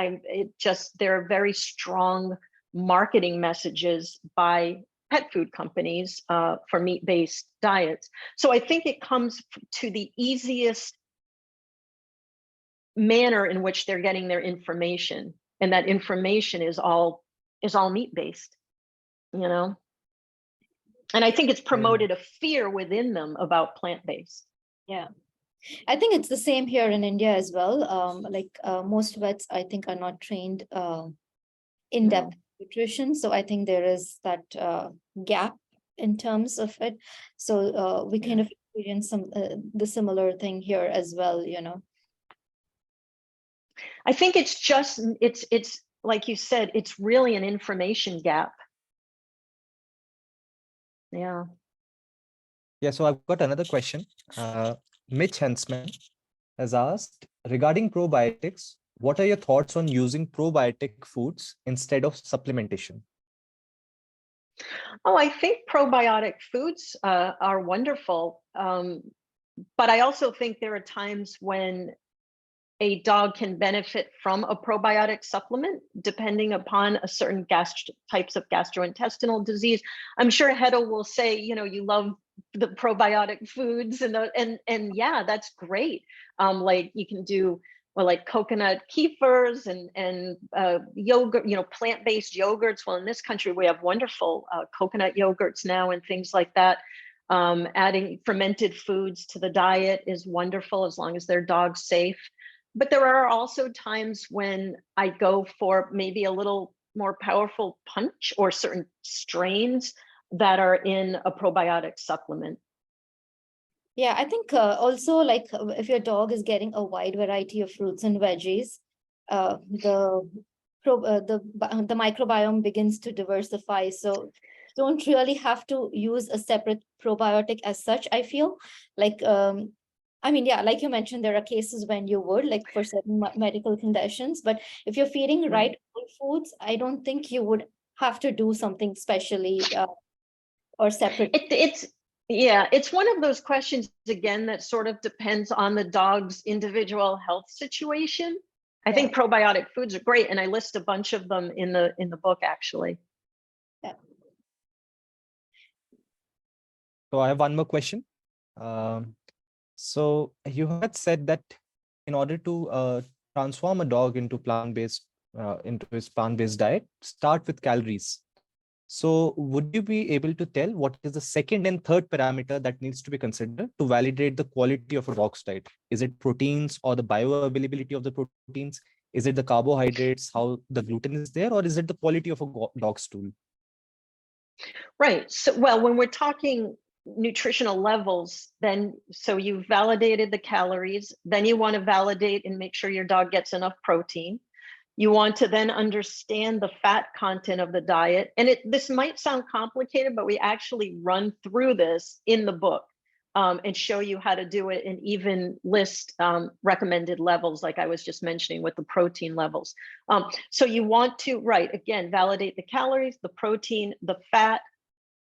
[SPEAKER 2] There are very strong marketing messages by pet food companies for meat-based diets. So I think it comes to the easiest manner in which they're getting their information, and that information is all meat-based. And I think it's promoted a fear within them about plant-based.
[SPEAKER 1] Yeah, I think it's the same here in India as well. Most vets, I think, are not trained in-depth nutrition. So I think there is that gap in terms of it. So we kind of experience the similar thing here as well,
[SPEAKER 2] I think it's like you said, it's really an information gap. Yeah.
[SPEAKER 3] Yeah, so I've got another question. Mitch Hensman has asked, regarding probiotics, what are your thoughts on using probiotic foods instead of supplementation?
[SPEAKER 2] Oh, I think probiotic foods are wonderful. But I also think there are times when a dog can benefit from a probiotic supplement depending upon a certain types of gastrointestinal disease. I'm sure Hedo will say, you know, you love the probiotic foods and yeah, that's great. Like you can do like coconut kefirs and yogurt, you know, plant-based yogurts. Well, in this country, we have wonderful coconut yogurts now and things like that. Adding fermented foods to the diet is wonderful as long as they're dog safe. But there are also times when I go for maybe a little more powerful punch or certain strains that are in a probiotic supplement.
[SPEAKER 1] Yeah, I think also like if your dog is getting a wide variety of fruits and veggies, the microbiome begins to diversify. So don't really have to use a separate probiotic as such, I feel. Like, I mean, yeah, like you mentioned, there are cases when you would, like for certain medical conditions, but if you're feeding right foods, I don't think you would have to do something specially or separate.
[SPEAKER 2] It's one of those questions, again, that sort of depends on the dog's individual health situation. I think probiotic foods are great, and I list a bunch of them in the book, actually.
[SPEAKER 1] Yeah.
[SPEAKER 3] So I have one more question. So you had said that in order to transform a dog into his plant-based diet, start with calories. So would you be able to tell what is the second and third parameter that needs to be considered to validate the quality of a dog's diet? Is it proteins or the bioavailability of the proteins? Is it the carbohydrates, how the gluten is there, or is it the quality of a dog's stool?
[SPEAKER 2] Right. So, well, when we're talking nutritional levels, then so you've validated the calories, then you want to validate and make sure your dog gets enough protein. You want to then understand the fat content of the diet. And this might sound complicated, but we actually run through this in the book and show you how to do it and even list recommended levels, like I was just mentioning with the protein levels. So you want to, again, validate the calories, the protein, the fat,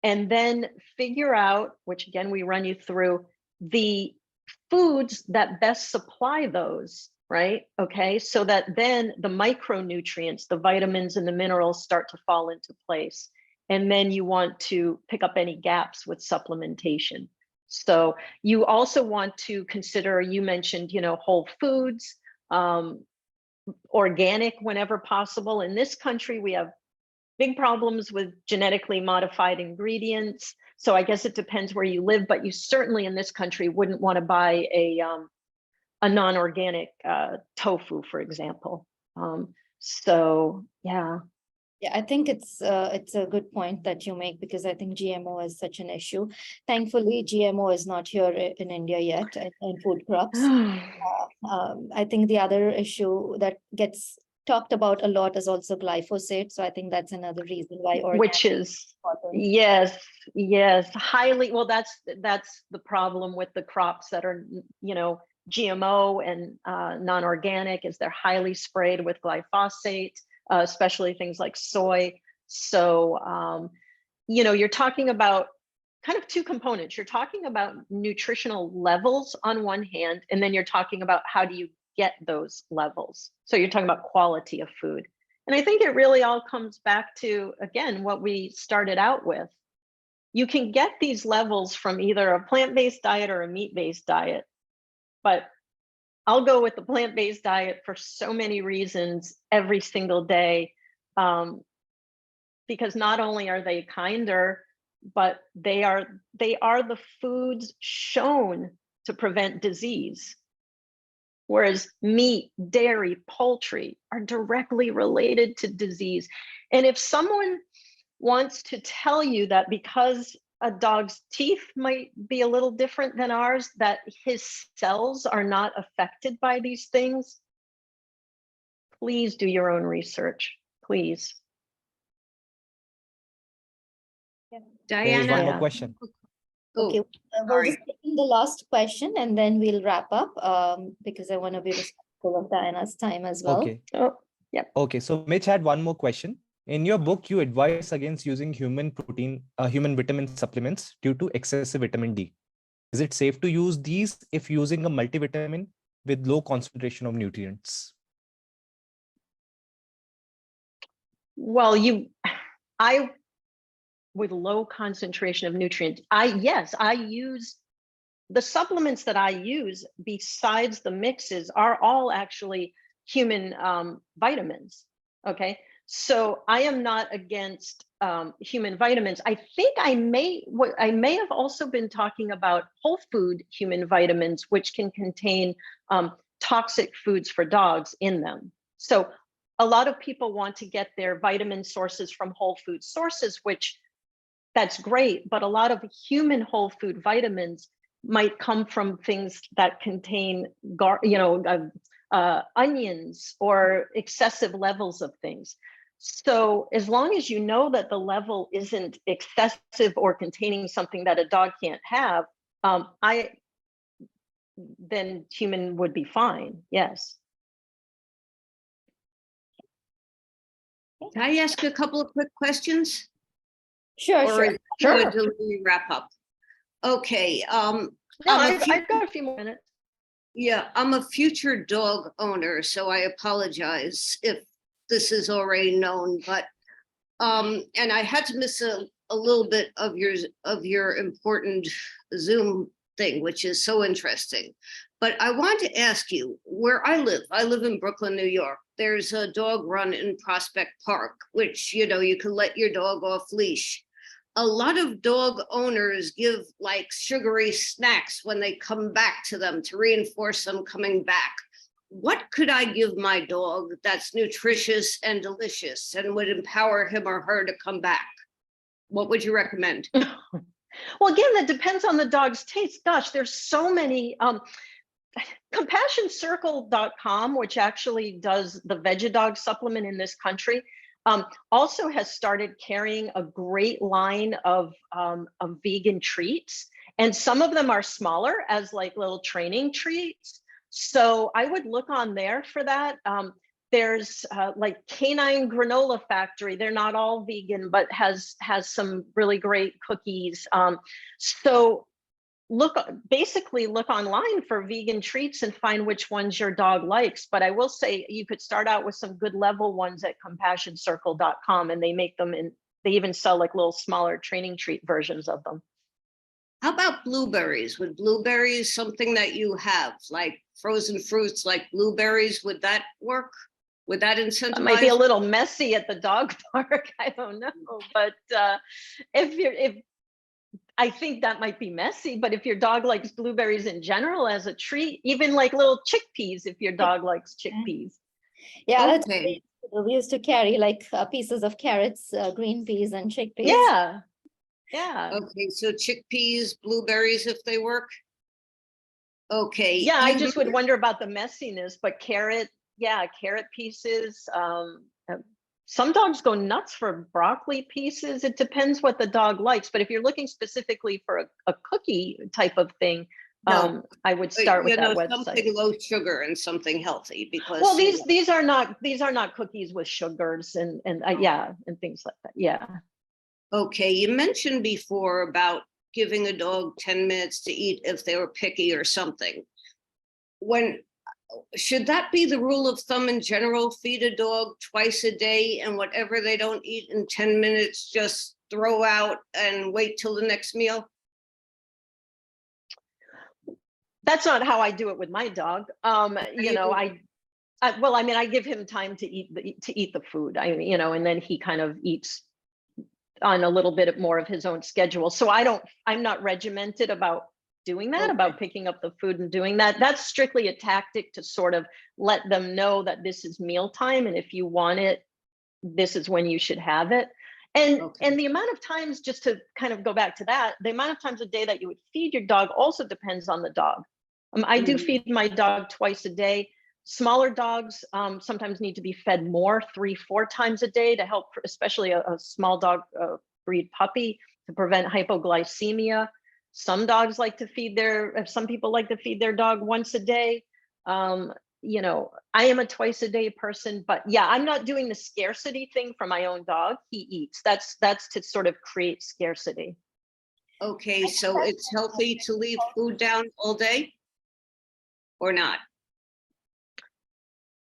[SPEAKER 2] and then figure out, which again, we run you through, the foods that best supply those, right? Okay, so that then the micronutrients, the vitamins and the minerals start to fall into place. And then you want to pick up any gaps with supplementation. So you also want to consider, you mentioned, you know, whole foods, organic whenever possible. In this country, we have big problems with genetically modified ingredients. So I guess it depends where you live, but you certainly in this country wouldn't want to buy a non-organic tofu, for example. So yeah.
[SPEAKER 1] Yeah, I think it's a good point that you make, because I think GMO is such an issue. Thankfully, GMO is not here in India yet in food crops. I think the other issue that gets talked about a lot is also glyphosate. So I think that's another reason why
[SPEAKER 2] which is highly, well, that's the problem with the crops that are, you know, GMO and non-organic, is they're highly sprayed with glyphosate, especially things like soy. So you know, you're talking about kind of two components. You're talking about nutritional levels on one hand, and then you're talking about how do you get those levels. So you're talking about quality of food. And I think it really all comes back to, again, what we started out with. You can get these levels from either a plant-based diet or a meat-based diet, but I'll go with the plant-based diet for so many reasons every single day, because not only are they kinder, but they are the foods shown to prevent disease. Whereas meat, dairy, poultry are directly related to disease. And if someone wants to tell you that because a dog's teeth might be a little different than ours, that his cells are not affected by these things, please do your own research, please.
[SPEAKER 3] There is one more question.
[SPEAKER 1] Okay, we'll just take the last question and then we'll wrap up because I want to be respectful of Diana's time as well.
[SPEAKER 3] Okay. Okay, so Mitch had one more question. In your book, you advise against using human vitamin supplements due to excessive vitamin D. Is it safe to use these if using a multivitamin with low concentration of nutrients?
[SPEAKER 2] Well, with low concentration of nutrients, I use the supplements that I use besides the mixes are all actually human vitamins. Okay. So I am not against human vitamins. I think I may have also been talking about whole food human vitamins, which can contain toxic foods for dogs in them. So a lot of people want to get their vitamin sources from whole food sources, which that's great, but a lot of human whole food vitamins might come from things that contain onions or excessive levels of things. So as long as you know that the level isn't excessive or containing something that a dog can't have, then human would be fine. Yes.
[SPEAKER 4] Can I ask a couple of quick questions?
[SPEAKER 1] Sure,
[SPEAKER 4] Or
[SPEAKER 1] sure.
[SPEAKER 4] is it
[SPEAKER 2] Sure.
[SPEAKER 4] good till we wrap up? Okay.
[SPEAKER 2] No, I've got a few more minutes.
[SPEAKER 4] Yeah, I'm a future dog owner, so I apologize if this is already known, but and I had to miss a little bit of your important Zoom thing, which is so interesting. But I want to ask you where I live in Brooklyn, New York. There's a dog run in Prospect Park, which, you can let your dog off leash. A lot of dog owners give like sugary snacks when they come back to them to reinforce them coming back. What could I give my dog that's nutritious and delicious and would empower him or her to come back? What would you recommend?
[SPEAKER 2] Well, again, that depends on the dog's taste. Gosh, there's so many. CompassionCircle.com, which actually does the Vegedog supplement in this country, also has started carrying a great line of vegan treats. And some of them are smaller as like little training treats. So I would look on there for that. There's like Canine Granola Factory. They're not all vegan, but has some really great cookies. So basically look online for vegan treats and find which ones your dog likes. But I will say you could start out with some good level ones at CompassionCircle.com, and they make them they even sell like little smaller training treat versions of them.
[SPEAKER 4] How about blueberries? Would blueberries something that you have, like frozen fruits like blueberries, would that work? Would that incentivize?
[SPEAKER 2] It might be a little messy at the dog park. I don't know, but I think that might be messy, but if your dog likes blueberries in general as a treat, even like little chickpeas, if your dog likes chickpeas.
[SPEAKER 1] Yeah, that's
[SPEAKER 4] Okay.
[SPEAKER 1] we used to carry like pieces of carrots, green peas, and chickpeas.
[SPEAKER 2] Yeah. Yeah.
[SPEAKER 4] Okay, so chickpeas, blueberries, if they work. Okay.
[SPEAKER 2] Yeah, I just would wonder about the messiness, but carrot pieces. Some dogs go nuts for broccoli pieces. It depends what the dog likes. But if you're looking specifically for a cookie type of thing,
[SPEAKER 4] No,
[SPEAKER 2] I would start with that website.
[SPEAKER 4] Something low sugar and something healthy, because
[SPEAKER 2] Well, these are not cookies with sugars and things like that. Yeah.
[SPEAKER 4] Okay, you mentioned before about giving a dog 10 minutes to eat if they were picky or something. Should that be the rule of thumb in general? Feed a dog twice a day, and whatever they don't eat in 10 minutes, just throw out and wait till the next meal?
[SPEAKER 2] That's not how I do it with my dog. I give him time to eat the food. And then he kind of eats on a little bit more of his own schedule. So I'm not regimented about doing that, about picking up the food and doing that. That's strictly a tactic to sort of let them know that this is mealtime, and if you want it, this is when you should have it. And the amount of times, just to kind of go back to that, the amount of times a day that you would feed your dog also depends on the dog. I do feed my dog twice a day. Smaller dogs sometimes need to be fed more, 3-4 times a day to help, especially a small dog breed puppy, to prevent hypoglycemia. Some people like to feed their dog once a day. I am a twice a day person, but yeah, I'm not doing the scarcity thing for my own dog. He eats. That's to sort of create scarcity.
[SPEAKER 4] Okay, so it's healthy to leave food down all day or not?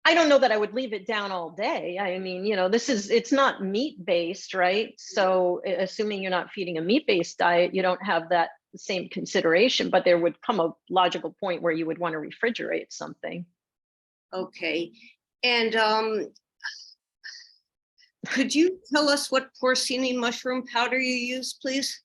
[SPEAKER 2] I don't know that I would leave it down all day. I mean, you know, it's not meat-based, right? So assuming you're not feeding a meat-based diet, you don't have that same consideration, but there would come a logical point where you would want to refrigerate something.
[SPEAKER 4] Okay. And could you tell us what porcini mushroom powder you use, please?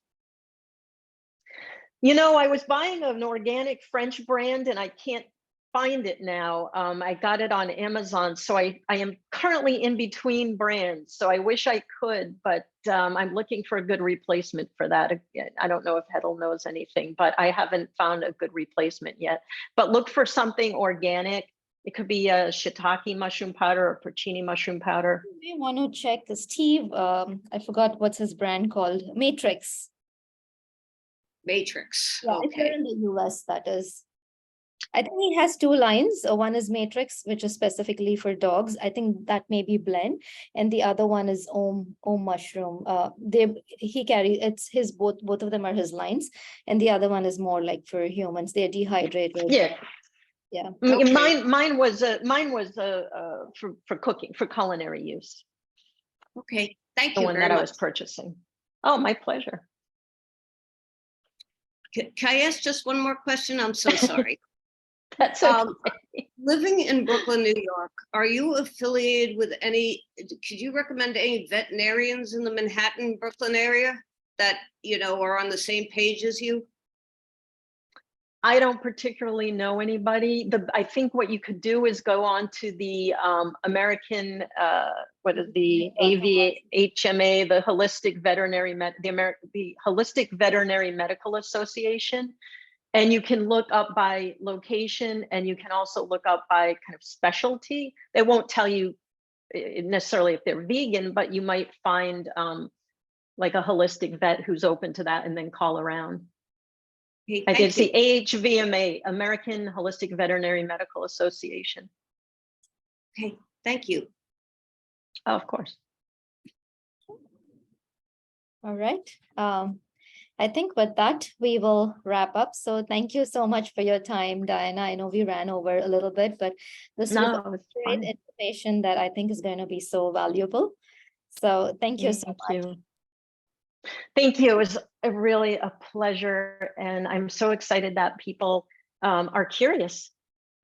[SPEAKER 2] You know, I was buying an organic French brand and I can't find it now. I got it on Amazon. So I am currently in between brands. So I wish I could, but I'm looking for a good replacement for that. Again, I don't know if Hedel knows anything, but I haven't found a good replacement yet. But look for something organic. It could be a shiitake mushroom powder or porcini mushroom powder.
[SPEAKER 1] You may want to check Steve. I forgot what's his brand called. Matrix.
[SPEAKER 4] Matrix.
[SPEAKER 1] Yeah, if you're
[SPEAKER 4] Okay.
[SPEAKER 1] in the US, that is. I think he has two lines. One is Matrix, which is specifically for dogs. I think that may be blend, and the other one is Om Mushroom. It's his both of them are his lines, and the other one is more like for humans. They're dehydrated.
[SPEAKER 2] Yeah.
[SPEAKER 1] Yeah.
[SPEAKER 4] Okay.
[SPEAKER 2] Mine was for cooking, for culinary use.
[SPEAKER 4] Okay. Thank
[SPEAKER 2] The
[SPEAKER 4] you
[SPEAKER 2] one
[SPEAKER 4] very
[SPEAKER 2] that I
[SPEAKER 4] much.
[SPEAKER 2] was purchasing. Oh, my pleasure.
[SPEAKER 4] Can I ask just one more question? I'm so sorry.
[SPEAKER 2] That's okay.
[SPEAKER 4] Living in Brooklyn, New York, are you affiliated with any, could you recommend any veterinarians in the Manhattan, Brooklyn area that, you know, are on the same page as you?
[SPEAKER 2] I don't particularly know anybody. I think what you could do is go on to the American, what is the AVHMA, the Holistic Veterinary the Holistic Veterinary Medical Association, and you can look up by location, and you can also look up by kind of specialty. They won't tell you necessarily if they're vegan, but you might find like a holistic vet who's open to that, and then call around.
[SPEAKER 4] Okay,
[SPEAKER 2] I did
[SPEAKER 4] thank you.
[SPEAKER 2] see AHVMA, American Holistic Veterinary Medical Association.
[SPEAKER 4] Okay, thank you.
[SPEAKER 2] Oh, of course.
[SPEAKER 1] All right. I think with that, we will wrap up. So thank you so much for your time, Diana. I know we ran over a little bit, but this was great information that I think is going to be so valuable. So thank you so much.
[SPEAKER 2] Thank you. Thank you. It was really a pleasure. And I'm so excited that people are curious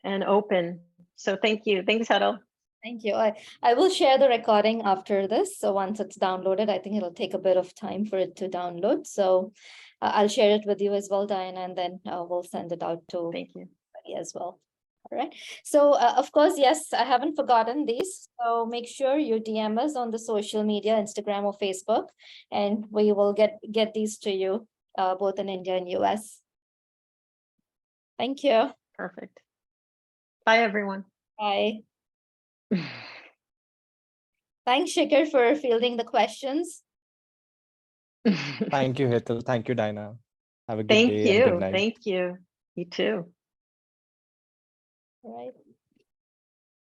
[SPEAKER 2] and open. So thank you. Thanks, Hedel.
[SPEAKER 1] Thank you. I will share the recording after this. So once it's downloaded, I think it'll take a bit of time for it to download. So I'll share it with you as well, Diana, and then we'll send it out to
[SPEAKER 2] you
[SPEAKER 1] as well. All right. So of course, yes, I haven't forgotten these. So make sure you DM us on the social media, Instagram or Facebook, and we will get these to you both in India and US. Thank you.
[SPEAKER 2] Perfect. Bye, everyone.
[SPEAKER 1] Bye. Thanks, Shikhar, for fielding the questions.
[SPEAKER 3] Thank you, Hetal. Thank you, Dinah. Have a good
[SPEAKER 2] Thank
[SPEAKER 3] day and good
[SPEAKER 2] you.
[SPEAKER 3] night.
[SPEAKER 2] Thank you. You too.
[SPEAKER 1] All right.